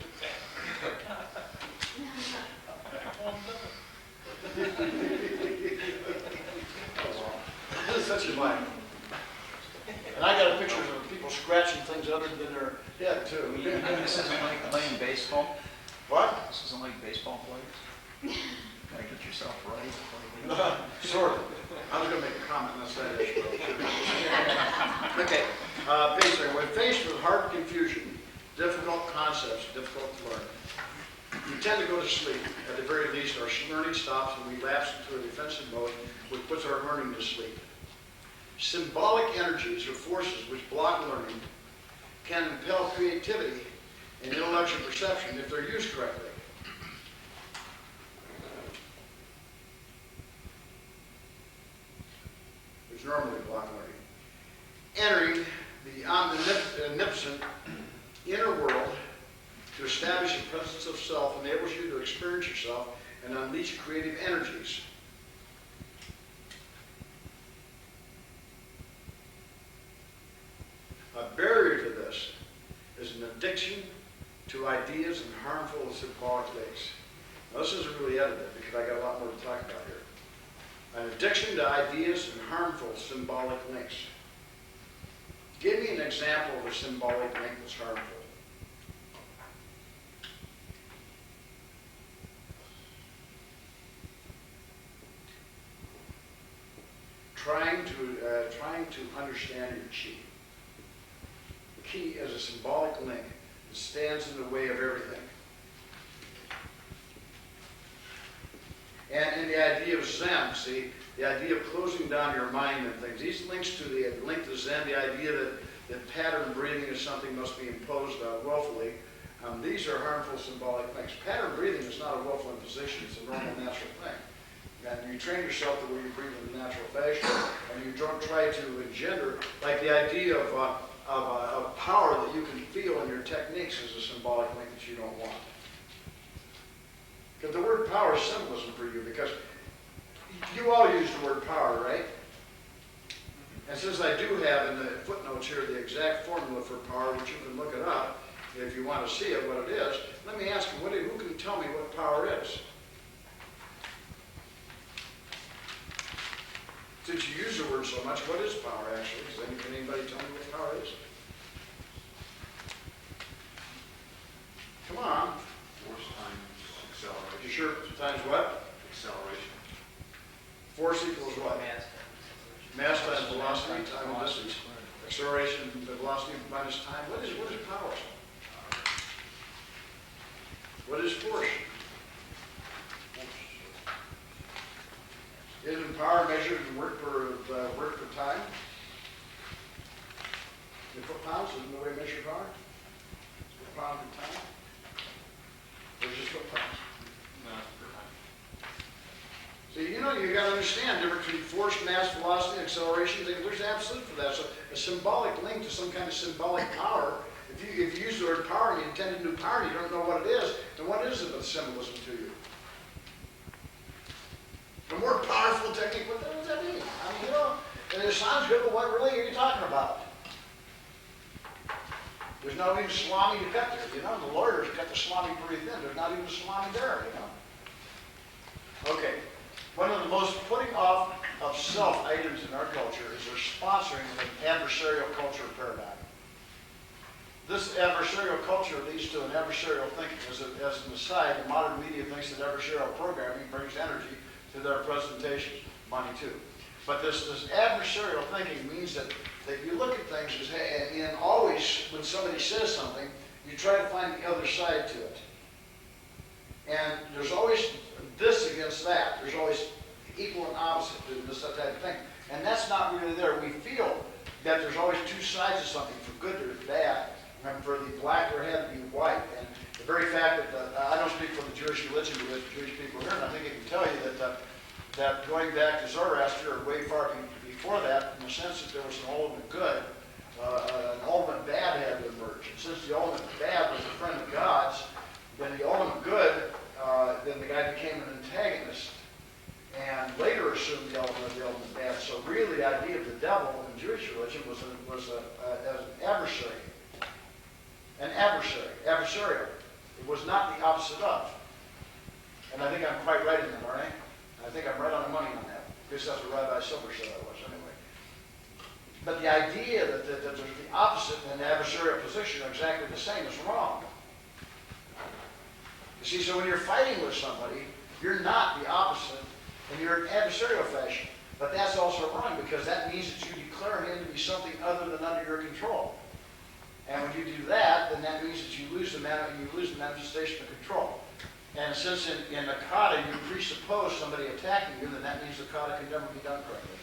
This is such a life. And I got pictures of people scratching things other than their head, too. This isn't like playing baseball? What? This isn't like baseball players? Gotta get yourself ready to play baseball. Sort of. I was going to make a comment on that issue. Okay, page 3. When faced with hard confusion, difficult concepts, difficult to learn, you tend to go to sleep. At the very least, our learning stops and we lapse into a defensive mode, which puts our learning to sleep. Symbolic energies or forces which block learning can impel creativity and intellectual perception if they're used correctly. Which normally block learning. Entering the omnipotent inner world to establish a presence of self enables you to experience yourself and unleash creative energies. A barrier to this is an addiction to ideas and harmful symbolic links. Now, this isn't really edited because I got a lot more to talk about here. An addiction to ideas and harmful symbolic links. Give me an example of a symbolic link that's harmful. Trying to understand your chi. The chi is a symbolic link that stands in the way of everything. And in the idea of Zen, see, the idea of closing down your mind and things, these links to the link to Zen, the idea that pattern breathing is something must be imposed willfully, these are harmful symbolic links. Pattern breathing is not a willful imposition, it's a normal, natural thing. And you train yourself the way you breathe in a natural fashion, and you don't try to engender, like the idea of power that you can feel in your techniques is a symbolic link that you don't want. Because the word power is symbolism for you, because you all use the word power, right? And since I do have in the footnotes here the exact formula for power, which you can look it up if you want to see it, what it is, let me ask you, who can tell me what power is? Since you use the word so much, what is power actually? Can anybody tell me what power is? Come on. Force times acceleration. You sure times what? Acceleration. Force equals what? Mass times Mass times velocity, time and distance. Acceleration, the velocity minus time. What is power? What is force? Isn't power measured in work per time? In foot-pounds, isn't the way we measure power? Foot-pound per time? Or just foot-pounds? See, you gotta understand the difference between force, mass, velocity, and acceleration. There's an absolute for that. So a symbolic link to some kind of symbolic power. If you use the word power and you intend to do power and you don't know what it is, then what is it but symbolism to you? A more powerful technique, what does that mean? I mean, and it sounds good, but what really are you talking about? There's not even salami to cut there, The lawyers cut the salami pretty thin. There's not even salami there, Okay. One of the most putting off of self items in our culture is their sponsoring of an adversarial culture paradigm. This adversarial culture leads to an adversarial thinking. As an aside, the modern media thinks that adversarial programming brings energy to their presentations, money too. But this adversarial thinking means that you look at things as, and always when somebody says something, you try to find the other side to it. And there's always this against that. There's always equal and opposite to this type of thing. And that's not really there. We feel that there's always two sides of something, for good or bad, and for the black there had to be white. And the very fact that, I don't speak for the Jewish religion because Jewish people are here, and I think I can tell you that going back to Zoroaster, or way far before that, in the sense that there was an ultimate good, an ultimate bad had to emerge. And since the ultimate bad was a friend of God's, then the ultimate good, then the guy became an antagonist, and later assumed the ultimate bad. So really the idea of the devil in Jewish religion was as an adversary. Adversarial. It was not the opposite of. And I think I'm quite right in that, aren't I? I think I'm right on the money on that. At least that's what Rabbi Silver said I was, anyway. But the idea that there's the opposite and an adversarial position are exactly the same is wrong. You see, so when you're fighting with somebody, you're not the opposite, and you're in adversarial fashion. But that's also wrong, because that means that you declare him to be something other than under your control. And when you do that, then that means that you lose the manifestation of control. And since in a kata you presuppose somebody attacking you, then that means the kata can never be done correctly.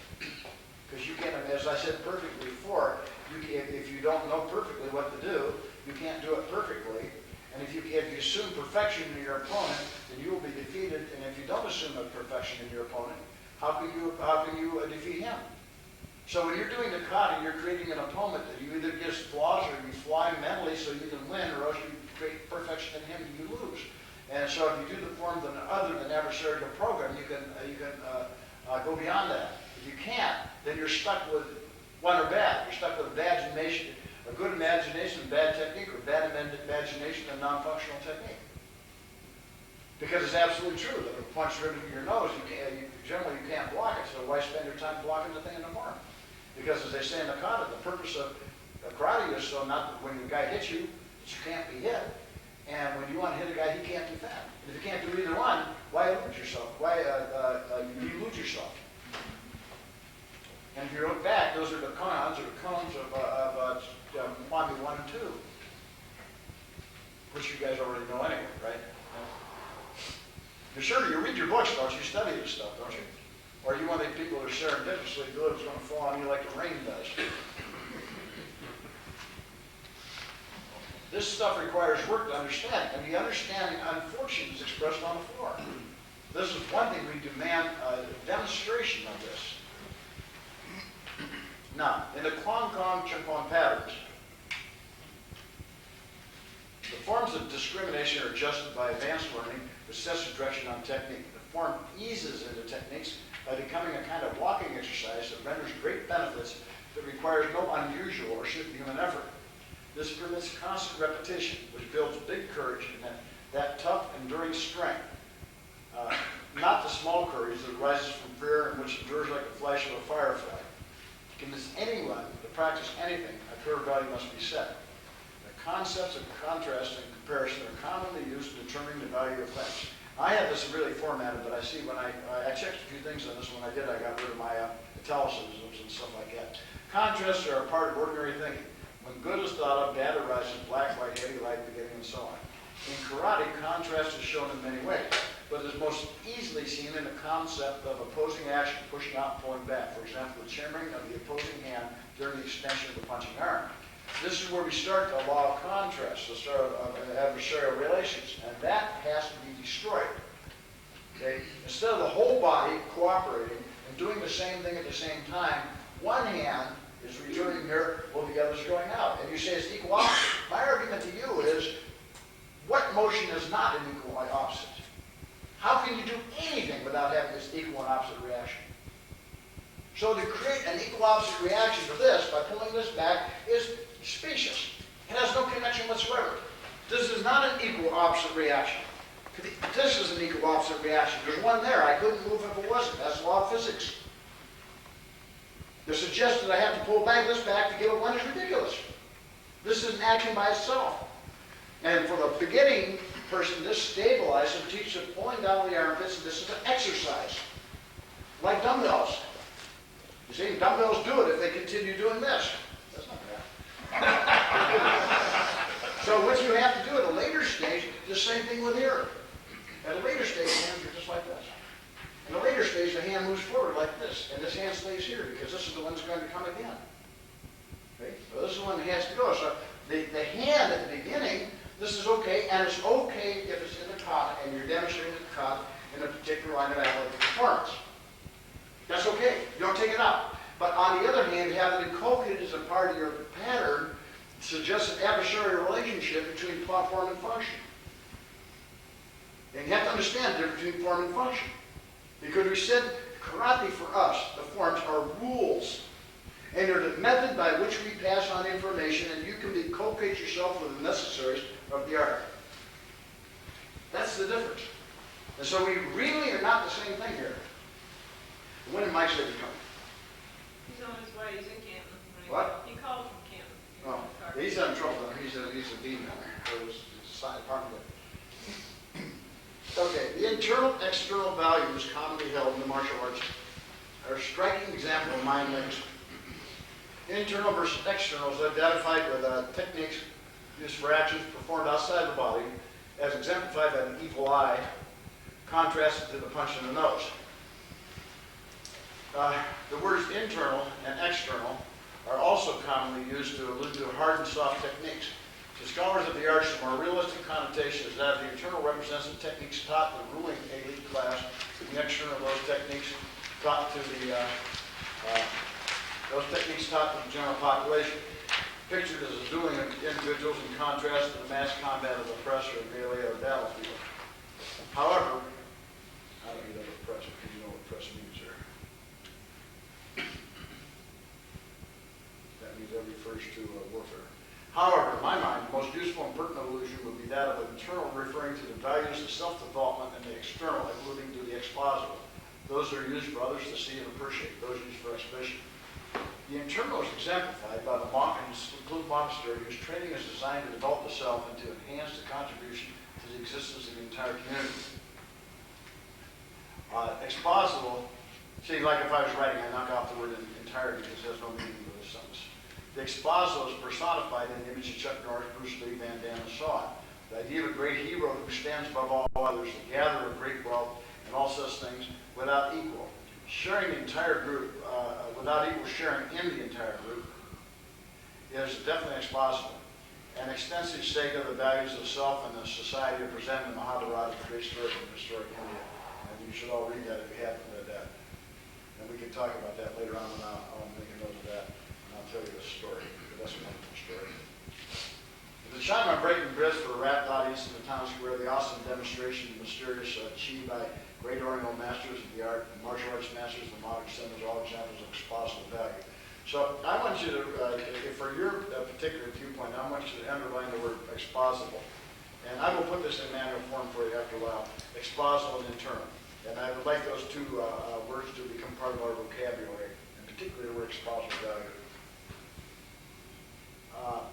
Because you can't, as I said perfectly before, if you don't know perfectly what to do, you can't do it perfectly. And if you assume perfection in your opponent, then you will be defeated. And if you don't assume a perfection in your opponent, how can you defeat him? So when you're doing the kata, you're creating an opponent that you either gives flaws or you fly mentally so you can win, or else you create perfection in him and you lose. And so if you do the form other than adversarial program, you can go beyond that. If you can't, then you're stuck with one or bad. You're stuck with a good imagination and bad technique, or bad imagination and non-functional technique. Because it's absolutely true that if a punch driven in your nose, generally you can't block it, so why spend your time blocking the thing in the form? Because as they say in the kata, the purpose of karate is so not that when the guy hits you, that you can't be hit. And when you want to hit a guy, he can't defend. If you can't do either one, why lose yourself? Why you lose yourself? And if you look back, those are the koans or the cones of Kwame 1 and 2, which you guys already know anyway, right? You're sure you read your books, don't you? Study this stuff, don't you? Or you want to think people are serendipitously good, it's going to fall on you like the rain does. This stuff requires work to understand, and the understanding, unfortunately, is expressed on the floor. This is one thing we demand a demonstration of this. Now, in the Kwanmukan Symposium patterns, the forms of discrimination are adjusted by advanced learning, which sets the direction on technique. The form eases into techniques by becoming a kind of walking exercise that renders great benefits that requires no unusual or superhuman effort. This permits constant repetition, which builds big courage and that tough, enduring strength. Not the small courage that arises from fear and which endures like the flash of a firefly. To convince anyone to practice anything, a clear value must be set. The concepts of contrast and comparison are commonly used in determining the value of things. I had this really formatted, but I see when I checked a few things on this. When I did, I got rid of my italicisms and stuff like that. Contrasts are a part of ordinary thinking. When good is thought of, bad arises, black light, heavy light, beginning, and so on. In karate, contrast is shown in many ways, but is most easily seen in the concept of opposing action, pushing out and pulling back. For example, the chambering of the opposing hand during the extension of the punching arm. This is where we start the law of contrast, the start of adversarial relations, and that has to be destroyed. Okay? Instead of the whole body cooperating and doing the same thing at the same time, one hand is returning here while the other's going out. And you say it's equal opposite. My argument to you is, what motion is not an equal opposite? How can you do anything without having this equal and opposite reaction? So to create an equal opposite reaction to this by pulling this back is specious. It has no connection whatsoever. This is not an equal opposite reaction. This is an equal opposite reaction. There's one there. I couldn't move if it wasn't. That's the law of physics. The suggestion that I have to pull back this back to give it one is ridiculous. This is an action by itself. And for the beginning person, this stabilizes and teaches them pulling down the armpits, and this is an exercise. Like dumbbells. You see, dumbbells do it if they continue doing this. That's not bad. So what you have to do at a later stage, the same thing with here. At a later stage, the hands are just like this. In a later stage, the hand moves forward like this, and this hand stays here because this is the one that's going to come again. Okay? So this is the one that has to go. So the hand at the beginning, this is okay, and it's okay if it's in the kata, and you're demonstrating the kata in a particular line of athletic performance. That's okay. You don't take it out. But on the other hand, have it inculcated as a part of your pattern suggests an adversarial relationship between form and function. And you have to understand the difference between form and function. Because we said karate for us, the forms are rules. And they're the method by which we pass on information, and you can inculcate yourself with the necessaries of the art. That's the difference. And so we really are not the same thing here. When did Mike say he's coming? He's on his way, he's in Canton. What? He called from Canton. Oh, he's having trouble. He's a dean down there. It's a side department. Okay, the internal, external values commonly held in the martial arts are a striking example of mind links. Internal versus external is identified with techniques used for actions performed outside the body, as exemplified by the evil eye, contrasted to the punch in the nose. The words internal and external are also commonly used to allude to hard and soft techniques. To scholars of the arts, the more realistic connotation is that the internal represents the techniques taught to the ruling elite class, and the external those techniques taught to the general population. Pictured as a dueling of individuals in contrast to the mass combat of the press or melee or battlefield. However, I don't need to press because you know what press means there. That means that refers to warfare. However, in my mind, the most useful and pertinent allusion would be that of an internal referring to the values of self-development and the external, alluding to the exposital. Those that are used for others to see and appreciate, those used for exhibition. The internal is exemplified by the monk in his secluded monastery whose training is designed to develop the self and to enhance the contribution to the existence of the entire community. Exposital, see, like if I was writing, I knock off the word entirety because it has no meaning to this sentence. The expositor is personified in the image of Chuck Norris, Bruce Lee, Van Damme, and so on. The idea of a great hero who stands above all others, the gatherer of great wealth, and all such things without equal. Sharing the entire group, without equal sharing in the entire group, is definitely expositor. An extensive saga of the values of self and the society are presented in the Mahabharata, the great story from historic India. And you should all read that if you haven't read that. And we can talk about that later on when I'll make a note of that. I'll tell you the story, because that's a wonderful story. At the time I'm breaking bread for a rapt audience in the town square, the awesome demonstration of mysterious achieved by great Oriental masters of the art and martial arts masters of the modern centers, all examples of expositive value. So I want you to, for your particular viewpoint, I want you to underline the word exposable. And I will put this in manual form for you after a while, exposable and internal. And I would like those two words to become part of our vocabulary, and particularly the word expositive value.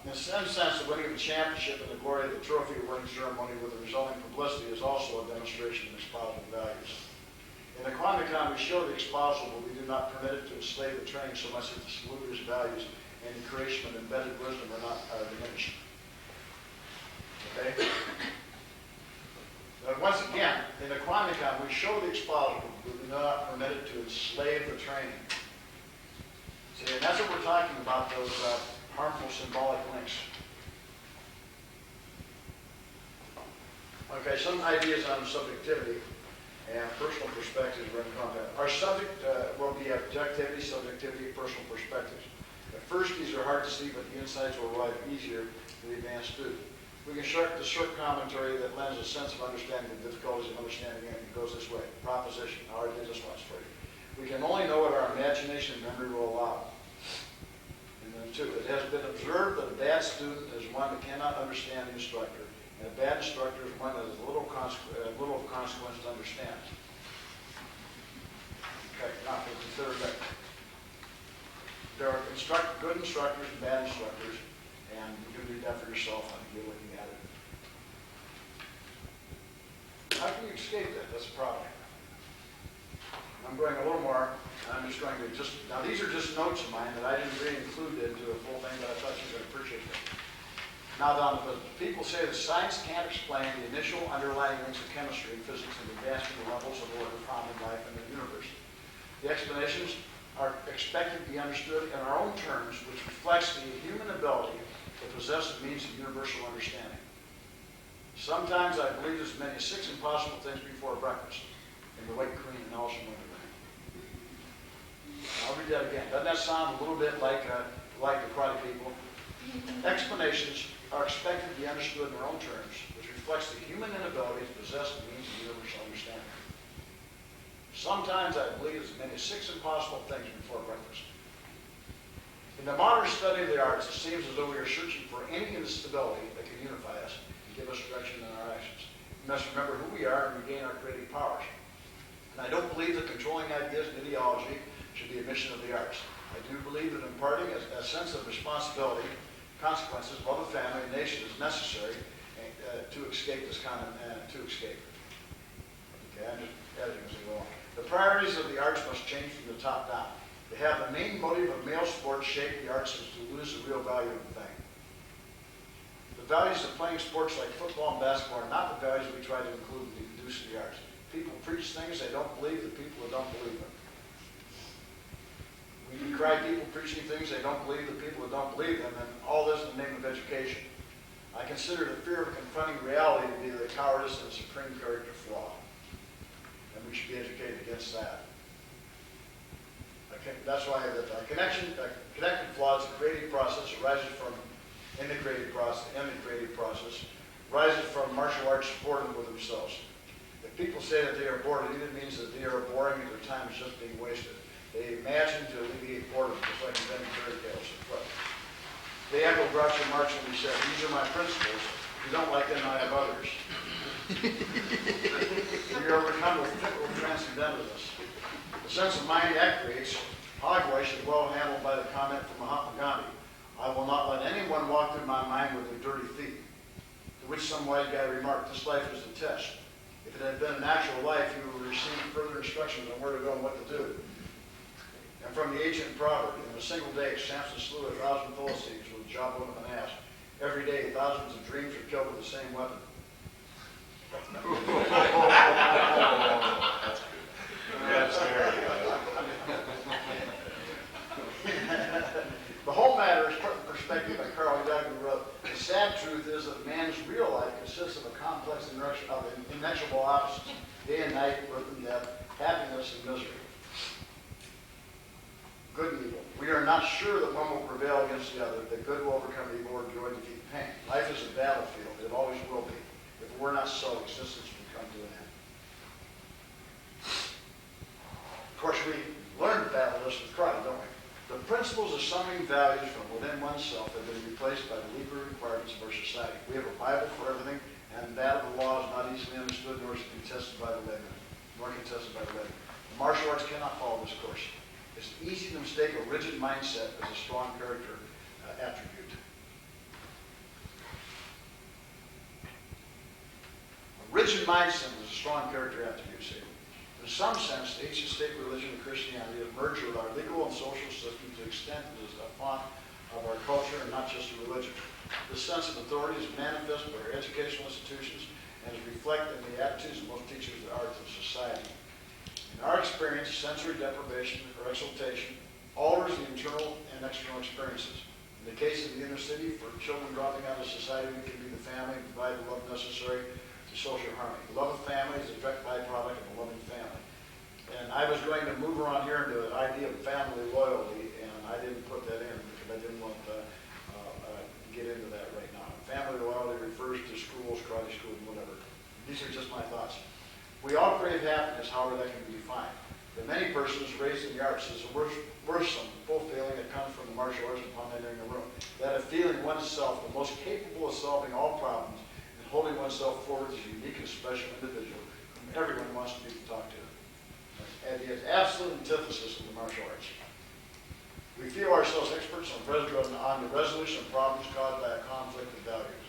In some sense, the winning of a championship and the glory of the trophy awarding ceremony with the resulting publicity is also a demonstration of espousal values. In the Kwanmukan, we show the espousal, but we do not permit it to enslave the training so much that the saluter's values and the creation of embedded wisdom are diminished. Okay? But once again, in the Kwanmukan, we show the espousal, but we do not permit it to enslave the training. See, and that's what we're talking about, those harmful symbolic links. Okay, some ideas on subjectivity and personal perspectives are in content. Our subject will be objectivity, subjectivity, personal perspectives. At first, these are hard to see, but the insights will arrive easier for the advanced student. We can start the short commentary that lends a sense of understanding the difficulties of understanding anything. It goes this way. Proposition. Now, I did this once for you. We can only know what our imagination and memory will allow. And then two, it has been observed that a bad student is one that cannot understand the instructor, and a bad instructor is one that has little of consequence to understand. Okay, now consider that. There are good instructors and bad instructors, and you can read that for yourself when you're looking at it. How can you escape that? That's a problem. I'm going a little more. I'm just going to now these are just notes of mine that I didn't really include into a full thing, but I thought you would appreciate them. Now down to business. People say that science can't explain the initial underlying links of chemistry and physics and advancing the levels of order found in life and in the universe. The explanations are expected to be understood in our own terms, which reflects the human ability to possess the means of universal understanding. Sometimes I believe as many as 6 impossible things before breakfast in the White Queen and Alice in Wonderland. I'll read that again. Doesn't that sound a little bit like the Karate People? Explanations are expected to be understood in their own terms, which reflects the human inability to possess the means of universal understanding. Sometimes I believe as many as 6 impossible things before breakfast. In the modern study of the arts, it seems as though we are searching for any instability that can unify us and give us direction in our actions. We must remember who we are and regain our creative powers. And I don't believe that controlling ideas and ideology should be a mission of the arts. I do believe that imparting a sense of responsibility, consequences, love of family, and nation is necessary to escape this kind of, to escape. Okay, I'm just editing as we go on. The priorities of the arts must change from the top down. To have the main motive of male sports shape the arts is to lose the real value of the thing. The values of playing sports like football and basketball are not the values we try to include in the use of the arts. People preach things they don't believe, the people who don't believe them. We decry people preaching things they don't believe, the people who don't believe them, and all this in the name of education. I consider the fear of confronting reality to be the cowardice and supreme character flaw. And we should be educated against that. Okay, that's why the connected flaws, the creative process arises from, in the creative process, rises from martial arts boredom with themselves. If people say that they are bored, it either means that they are boring and their time is just being wasted. They imagine to alleviate boredom, just like inventing fairy tales. They echo Groucho Marx when he said, "These are my principles. If you don't like them, I have others." We are overcome with typical transcendentalism. The sense of mind that creates, hogwash is well handled by the comment from Mahatma Gandhi, "I will not let anyone walk through my mind with their dirty feet." To which some wise guy remarked, "This life is a test. If it had been an actual life, you would receive further instructions on where to go and what to do." And from the ancient proverb, in a single day, Samson slew 1,000 Philistines with the jawbone of an ass. Every day, thousands of dreams are killed with the same weapon. That's good. That's very good. The whole matter is put in perspective by Carl Jung, who wrote, "The sad truth is that man's real life consists of a complex interaction of immeasurable opposites, day and night, birth and death, happiness and misery, good and evil. We are not sure that one will prevail against the other, that good will overcome evil or joy defeat pain. Life is a battlefield. It always will be. If it were not so, existence would come to an end." Of course, we learned to battle this with karate, don't we? The principles of summoning values from within oneself have been replaced by the legal requirements of our society. We have a Bible for everything, and that of the law is not easily understood nor is it contested by the layman. The martial arts cannot follow this course. It's easy to mistake a rigid mindset as a strong character attribute. mindset is a strong character attribute, see. In some sense, the ancient state religion of Christianity has merged with our legal and social system to the extent it is a font of our culture and not just a religion. This sense of authority is manifest by our educational institutions and is reflected in the attitudes of most teachers of the arts of society. In our experience, sensory deprivation or exaltation alters the internal and external experiences. In the case of the inner city, for children dropping out of society, we can be the family and provide the love necessary to social harmony. The love of family is a direct byproduct of a loving family. And I was going to move around here into the idea of family loyalty, and I didn't put that in because I didn't want to get into that right now. Family loyalty refers to schools, karate schools, whatever. These are just my thoughts. We all crave happiness, however that can be defined. For many persons raised in the arts, there's a worrisome, full feeling that comes from the martial arts upon entering the room. That of feeling oneself the most capable of solving all problems and holding oneself forward as a unique and special individual whom everyone wants to be talked to. And the absolute antithesis of the martial arts. We feel ourselves experts on the resolution of problems caused by a conflict of values.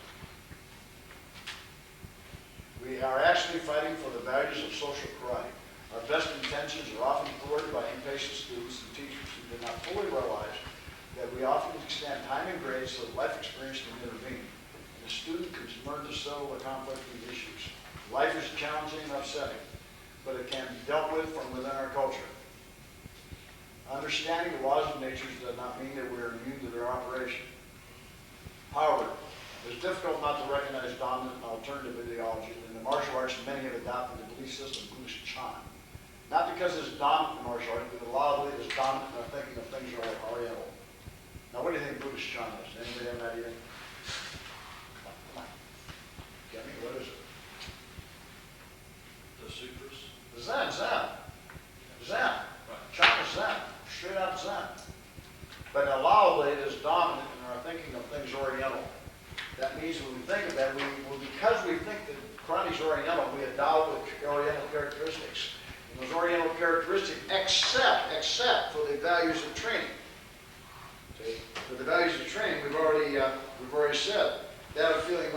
We are actually fighting for the values of social karate. Our best intentions are often thwarted by impatient students and teachers who do not fully realize that we often extend time and grades so that life experience can intervene. And the student can learn to settle the conflicting issues. Life is challenging and upsetting, but it can be dealt with from within our culture. Understanding the laws of nature does not mean that we are immune to their operation. However, it is difficult not to recognize dominant and alternative ideology. In the martial arts, many have adopted the belief system of Buddhist Chan. Not because it's dominant in martial arts, but a lot of it is dominant in our thinking of things that are oriental. Now, what do you think Buddhist Chan is? Anybody have an idea? Come on. Get me? What is it? The sutras? Zen. Zen. Chan is Zen. Straight out Zen. But a lot of it is dominant in our thinking of things oriental. That means when we think of that, because we think that karate is oriental, we adopt oriental characteristics. And those oriental characteristics, except for the values of training. See? For the values of training, we've already said that of feeling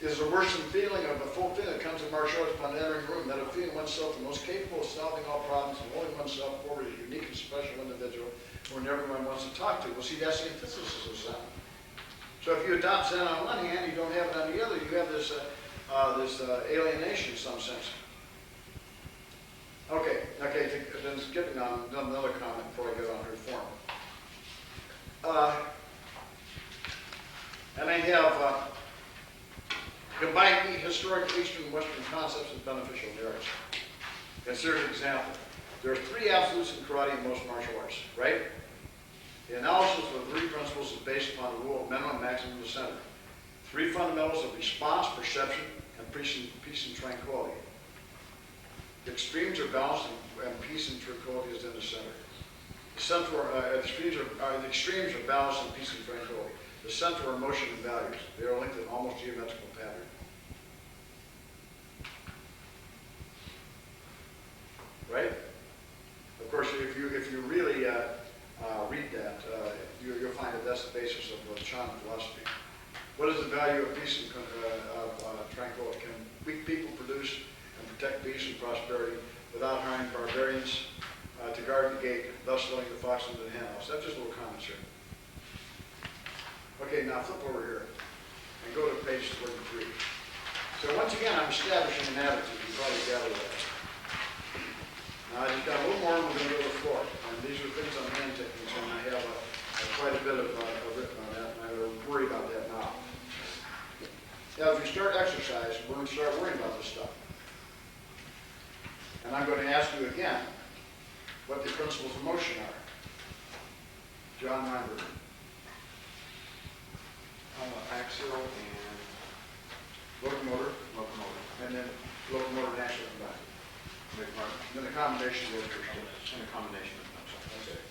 is a worsened feeling of the full feeling that comes in martial arts upon entering the room, that of feeling oneself the most capable of solving all problems and holding oneself forward as a unique and special individual who everyone wants to talk to. Well, see, that's the antithesis of Zen. So if you adopt Zen on one hand, you don't have it on the other. You have this alienation in some sense. Okay, then skipping on another comment before I get on reform. And I have combined historic Eastern and Western concepts as beneficial in the arts. Consider an example. There are three absolutes in karate and most martial arts, right? The analysis of the three principles is based upon the rule of minimum, maximum, and center. Three fundamentals of response, perception, and peace and tranquility. The extremes are balanced, and peace and tranquility is in the center. The extremes are balanced, and peace and tranquility. The center are motion and values. They are linked in almost geometrical pattern. Right? Of course, if you really read that, you'll find that that's the basis of the Chan philosophy. What is the value of peace and tranquility? Can weak people produce and protect peace and prosperity without hiring barbarians to guard the gate, thus letting the fox into the henhouse? That's just a little comments here. Okay, now flip over here and go to page 43. So once again, I'm establishing an attitude. You probably gathered that. Now I just got a little more, and we're going to go to the floor. And these are things I'm hand techniques, and I have quite a bit of written on that, and I worry about that now. Now, if you start exercise, we're going to start worrying about this stuff. And I'm going to ask you again what the principles of motion are. John Weinberg. Axial and Locomotor, locomotive. and then locomotor and axial combined. Big part. And then the combination of those two. And a combination of them. Okay.